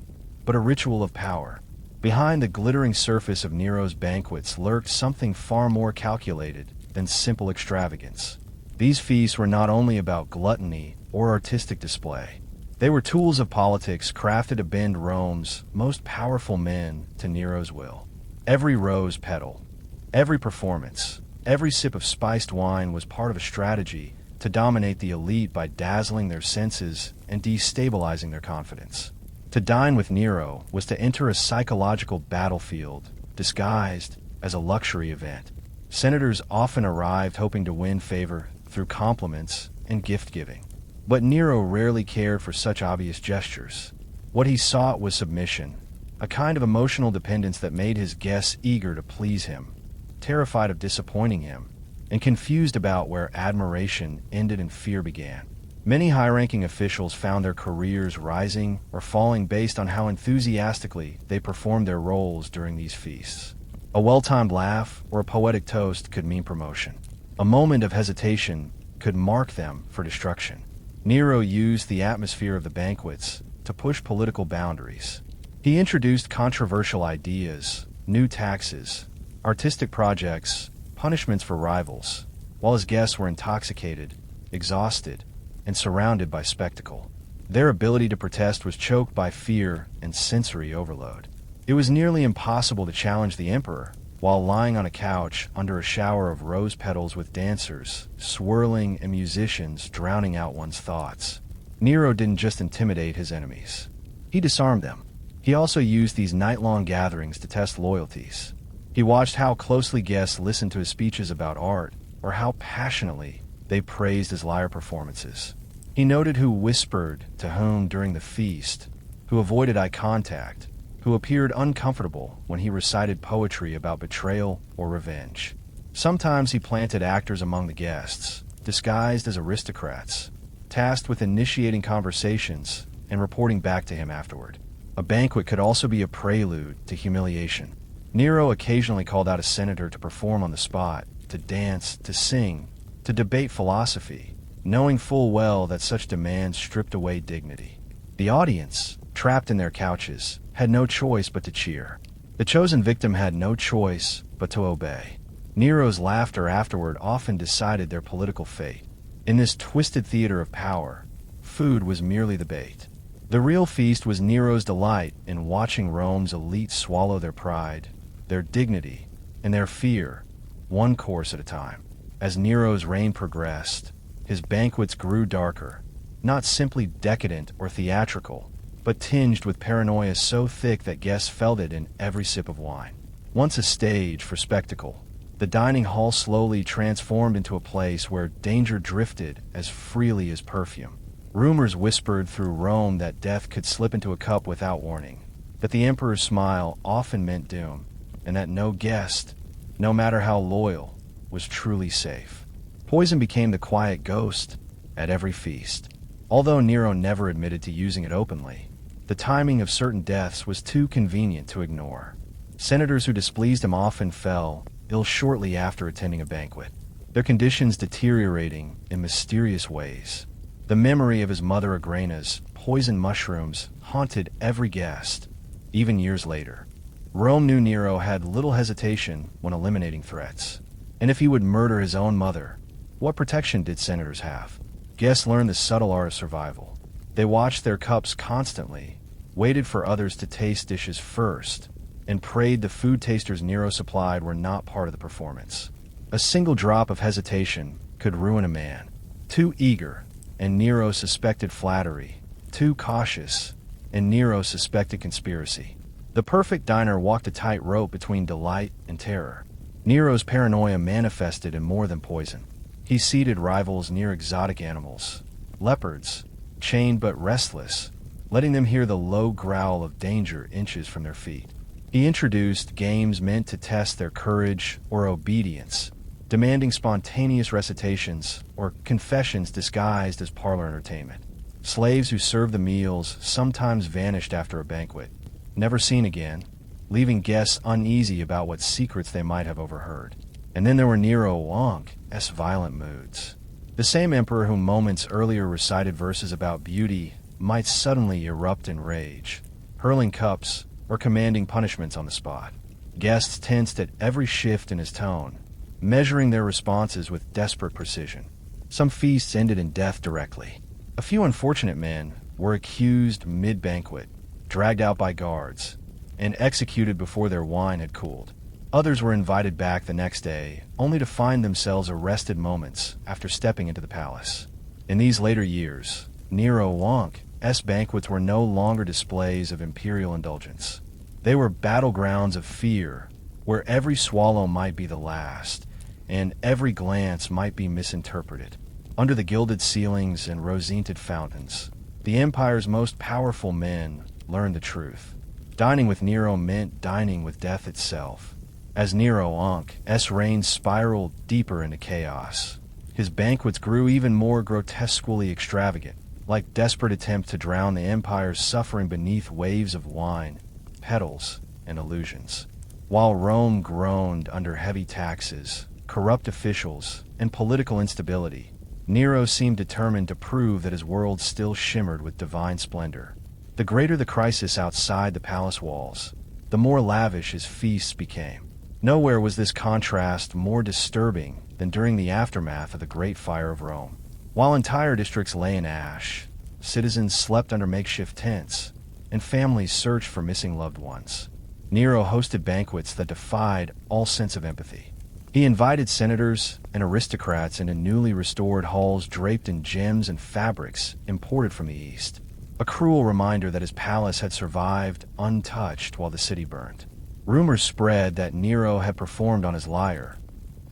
but a ritual of power. Behind the glittering surface of Nero's banquets lurked something far more calculated than simple extravagance. These feasts were not only about gluttony or artistic display. They were tools of politics crafted to bend Rome's most powerful men to Nero's will. Every rose petal, every performance, every sip of spiced wine was part of a strategy to dominate the elite by dazzling their senses and destabilizing their confidence. To dine with Nero was to enter a psychological battlefield disguised as a luxury event. Senators often arrived hoping to win favor through compliments and gift-giving. But Nero rarely cared for such obvious gestures. What he sought was submission, a kind of emotional dependence that made his guests eager to please him, terrified of disappointing him, and confused about where admiration ended and fear began. Many high-ranking officials found their careers rising or falling based on how enthusiastically they performed their roles during these feasts. A well-timed laugh or a poetic toast could mean promotion. A moment of hesitation could mark them for destruction. Nero used the atmosphere of the banquets to push political boundaries. He introduced controversial ideas, new taxes, artistic projects, punishments for rivals, while his guests were intoxicated, exhausted, and surrounded by spectacle. Their ability to protest was choked by fear and sensory overload. It was nearly impossible to challenge the emperor while lying on a couch under a shower of rose petals with dancers swirling and musicians drowning out one's thoughts. Nero didn't just intimidate his enemies. He disarmed them. He also used these night-long gatherings to test loyalties. He watched how closely guests listened to his speeches about art, or how passionately they praised his lyre performances. He noted who whispered to whom during the feast, who avoided eye contact, who appeared uncomfortable when he recited poetry about betrayal or revenge. Sometimes he planted actors among the guests, disguised as aristocrats, tasked with initiating conversations and reporting back to him afterward. A banquet could also be a prelude to humiliation. Nero occasionally called out a senator to perform on the spot, to dance, to sing, to debate philosophy, knowing full well that such demands stripped away dignity. The audience, trapped in their couches, had no choice but to cheer. The chosen victim had no choice but to obey. Nero's laughter afterward often decided their political fate. In this twisted theater of power, food was merely the bait. The real feast was Nero's delight in watching Rome's elite swallow their pride, their dignity, and their fear, one course at a time. As Nero's reign progressed, his banquets grew darker, not simply decadent or theatrical, but tinged with paranoia so thick that guests felt it in every sip of wine. Once a stage for spectacle, the dining hall slowly transformed into a place where danger drifted as freely as perfume. Rumors whispered through Rome that death could slip into a cup without warning, that the emperor's smile often meant doom, and that no guest, no matter how loyal, was truly safe. Poison became the quiet ghost at every feast. Although Nero never admitted to using it openly, the timing of certain deaths was too convenient to ignore. Senators who displeased him often fell ill shortly after attending a banquet, their conditions deteriorating in mysterious ways. The memory of his mother Agrippina's poisoned mushrooms haunted every guest, even years later. Rome knew Nero had little hesitation when eliminating threats. And if he would murder his own mother, what protection did senators have? Guests learned the subtle art of survival. They watched their cups constantly, waited for others to taste dishes first, and prayed the food tasters Nero supplied were not part of the performance. A single drop of hesitation could ruin a man. Too eager, and Nero suspected flattery. Too cautious, and Nero suspected conspiracy. The perfect diner walked a tightrope between delight and terror. Nero's paranoia manifested in more than poison. He seated rivals near exotic animals, leopards, chained but restless, letting them hear the low growl of danger inches from their feet. He introduced games meant to test their courage or obedience, demanding spontaneous recitations or confessions disguised as parlor entertainment. Slaves who served the meals sometimes vanished after a banquet, never seen again, leaving guests uneasy about what secrets they might have overheard. And then there were Nero's violent moods. The same emperor who moments earlier recited verses about beauty might suddenly erupt in rage, hurling cups or commanding punishments on the spot. Guests tensed at every shift in his tone, measuring their responses with desperate precision. Some feasts ended in death directly. A few unfortunate men were accused mid-banquet, dragged out by guards, and executed before their wine had cooled. Others were invited back the next day, only to find themselves arrested moments after stepping into the palace. In these later years, Nero's banquets were no longer displays of imperial indulgence. They were battlegrounds of fear, where every swallow might be the last, and every glance might be misinterpreted. Under the gilded ceilings and rose-tinted fountains, the empire's most powerful men learned the truth. Dining with Nero meant dining with death itself. As Nero's reign spiraled deeper into chaos, his banquets grew even more grotesquely extravagant, like desperate attempts to drown the empire's suffering beneath waves of wine, petals, and illusions. While Rome groaned under heavy taxes, corrupt officials, and political instability, Nero seemed determined to prove that his world still shimmered with divine splendor. The greater the crisis outside the palace walls, the more lavish his feasts became. Nowhere was this contrast more disturbing than during the aftermath of the Great Fire of Rome. While entire districts lay in ash, citizens slept under makeshift tents, and families searched for missing loved ones, Nero hosted banquets that defied all sense of empathy. He invited senators and aristocrats into newly restored halls draped in gems and fabrics imported from the East, a cruel reminder that his palace had survived untouched while the city burned. Rumors spread that Nero had performed on his lyre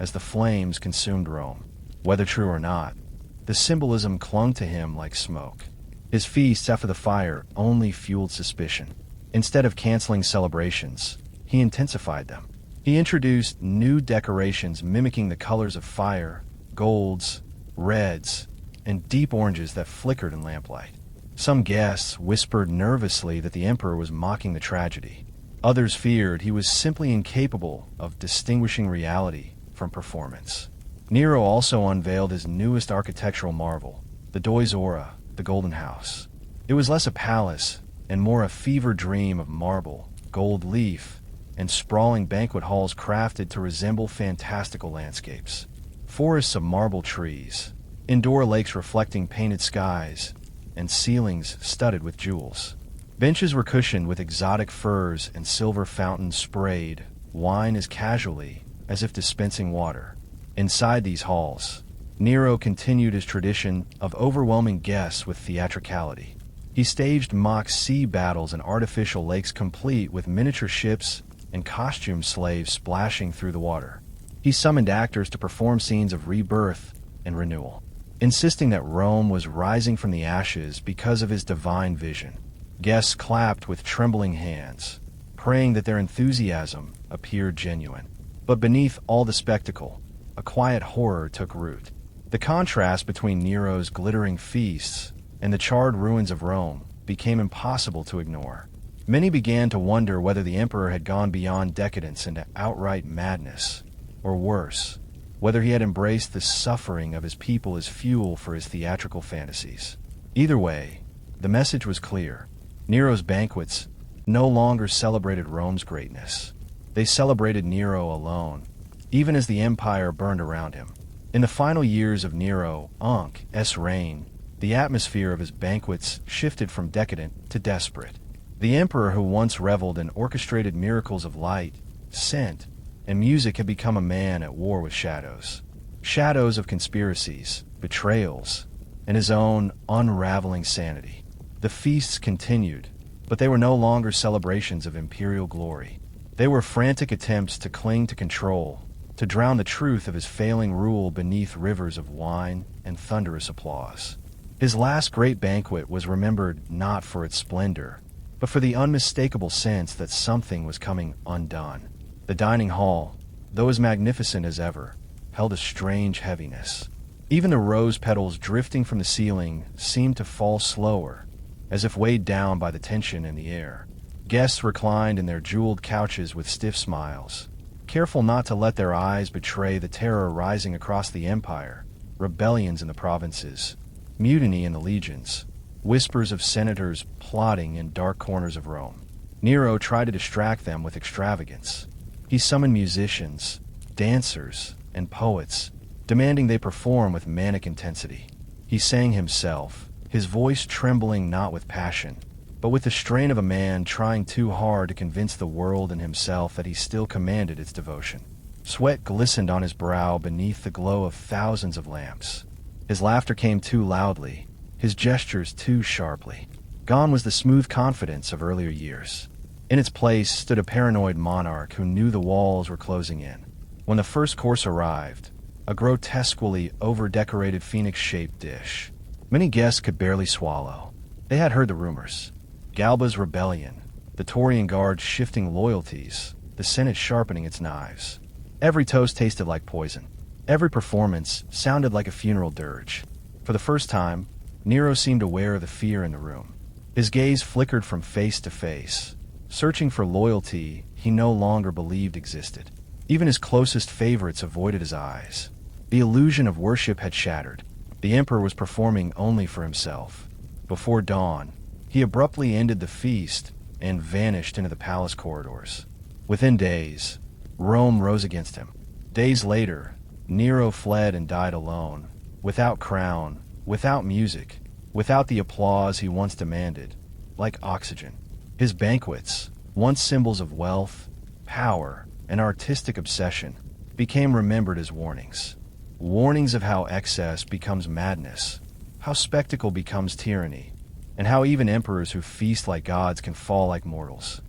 as the flames consumed Rome. Whether true or not, the symbolism clung to him like smoke. His feasts after the fire only fueled suspicion. Instead of canceling celebrations, he intensified them. He introduced new decorations mimicking the colors of fire, golds, reds, and deep oranges that flickered in lamplight. Some guests whispered nervously that the emperor was mocking the tragedy. Others feared he was simply incapable of distinguishing reality from performance. Nero also unveiled his newest architectural marvel, the Doisora, the Golden House. It was less a palace and more a fever dream of marble, gold leaf, and sprawling banquet halls crafted to resemble fantastical landscapes. Forests of marble trees, indoor lakes reflecting painted skies, and ceilings studded with jewels. Benches were cushioned with exotic furs and silver fountains sprayed wine as casually as if dispensing water. Inside these halls, Nero continued his tradition of overwhelming guests with theatricality. He staged mock sea battles and artificial lakes complete with miniature ships and costume slaves splashing through the water. He summoned actors to perform scenes of rebirth and renewal, insisting that Rome was rising from the ashes because of his divine vision. Guests clapped with trembling hands, praying that their enthusiasm appeared genuine. But beneath all the spectacle, a quiet horror took root. The contrast between Nero's glittering feasts and the charred ruins of Rome became impossible to ignore. Many began to wonder whether the emperor had gone beyond decadence into outright madness, or worse, whether he had embraced the suffering of his people as fuel for his theatrical fantasies. Either way, the message was clear. Nero's banquets no longer celebrated Rome's greatness. They celebrated Nero alone, even as the empire burned around him. In the final years of Nero's reign, the atmosphere of his banquets shifted from decadent to desperate. The emperor who once reveled in orchestrated miracles of light, scent, and music had become a man at war with shadows. Shadows of conspiracies, betrayals, and his own unraveling sanity. The feasts continued, but they were no longer celebrations of imperial glory. They were frantic attempts to cling to control, to drown the truth of his failing rule beneath rivers of wine and thunderous applause. His last great banquet was remembered not for its splendor, but for the unmistakable sense that something was coming undone. The dining hall, though as magnificent as ever, held a strange heaviness. Even the rose petals drifting from the ceiling seemed to fall slower, as if weighed down by the tension in the air. Guests reclined in their jeweled couches with stiff smiles, careful not to let their eyes betray the terror rising across the empire, rebellions in the provinces, mutiny in the legions, whispers of senators plotting in dark corners of Rome. Nero tried to distract them with extravagance. He summoned musicians, dancers, and poets, demanding they perform with manic intensity. He sang himself, his voice trembling not with passion, but with the strain of a man trying too hard to convince the world and himself that he still commanded its devotion. Sweat glistened on his brow beneath the glow of thousands of lamps. His laughter came too loudly, his gestures too sharply. Gone was the smooth confidence of earlier years. In its place stood a paranoid monarch who knew the walls were closing in. When the first course arrived, a grotesquely over-decorated phoenix-shaped dish, many guests could barely swallow. They had heard the rumors. Galba's rebellion, the Taurian Guard's shifting loyalties, the Senate sharpening its knives. Every toast tasted like poison. Every performance sounded like a funeral dirge. For the first time, Nero seemed aware of the fear in the room. His gaze flickered from face to face, searching for loyalty he no longer believed existed. Even his closest favorites avoided his eyes. The illusion of worship had shattered. The emperor was performing only for himself. Before dawn, he abruptly ended the feast and vanished into the palace corridors. Within days, Rome rose against him. Days later, Nero fled and died alone, without crown, without music, without the applause he once demanded, like oxygen. His banquets, once symbols of wealth, power, and artistic obsession, became remembered as warnings. Warnings of how excess becomes madness, how spectacle becomes tyranny, and how even emperors who feast like gods can fall like mortals.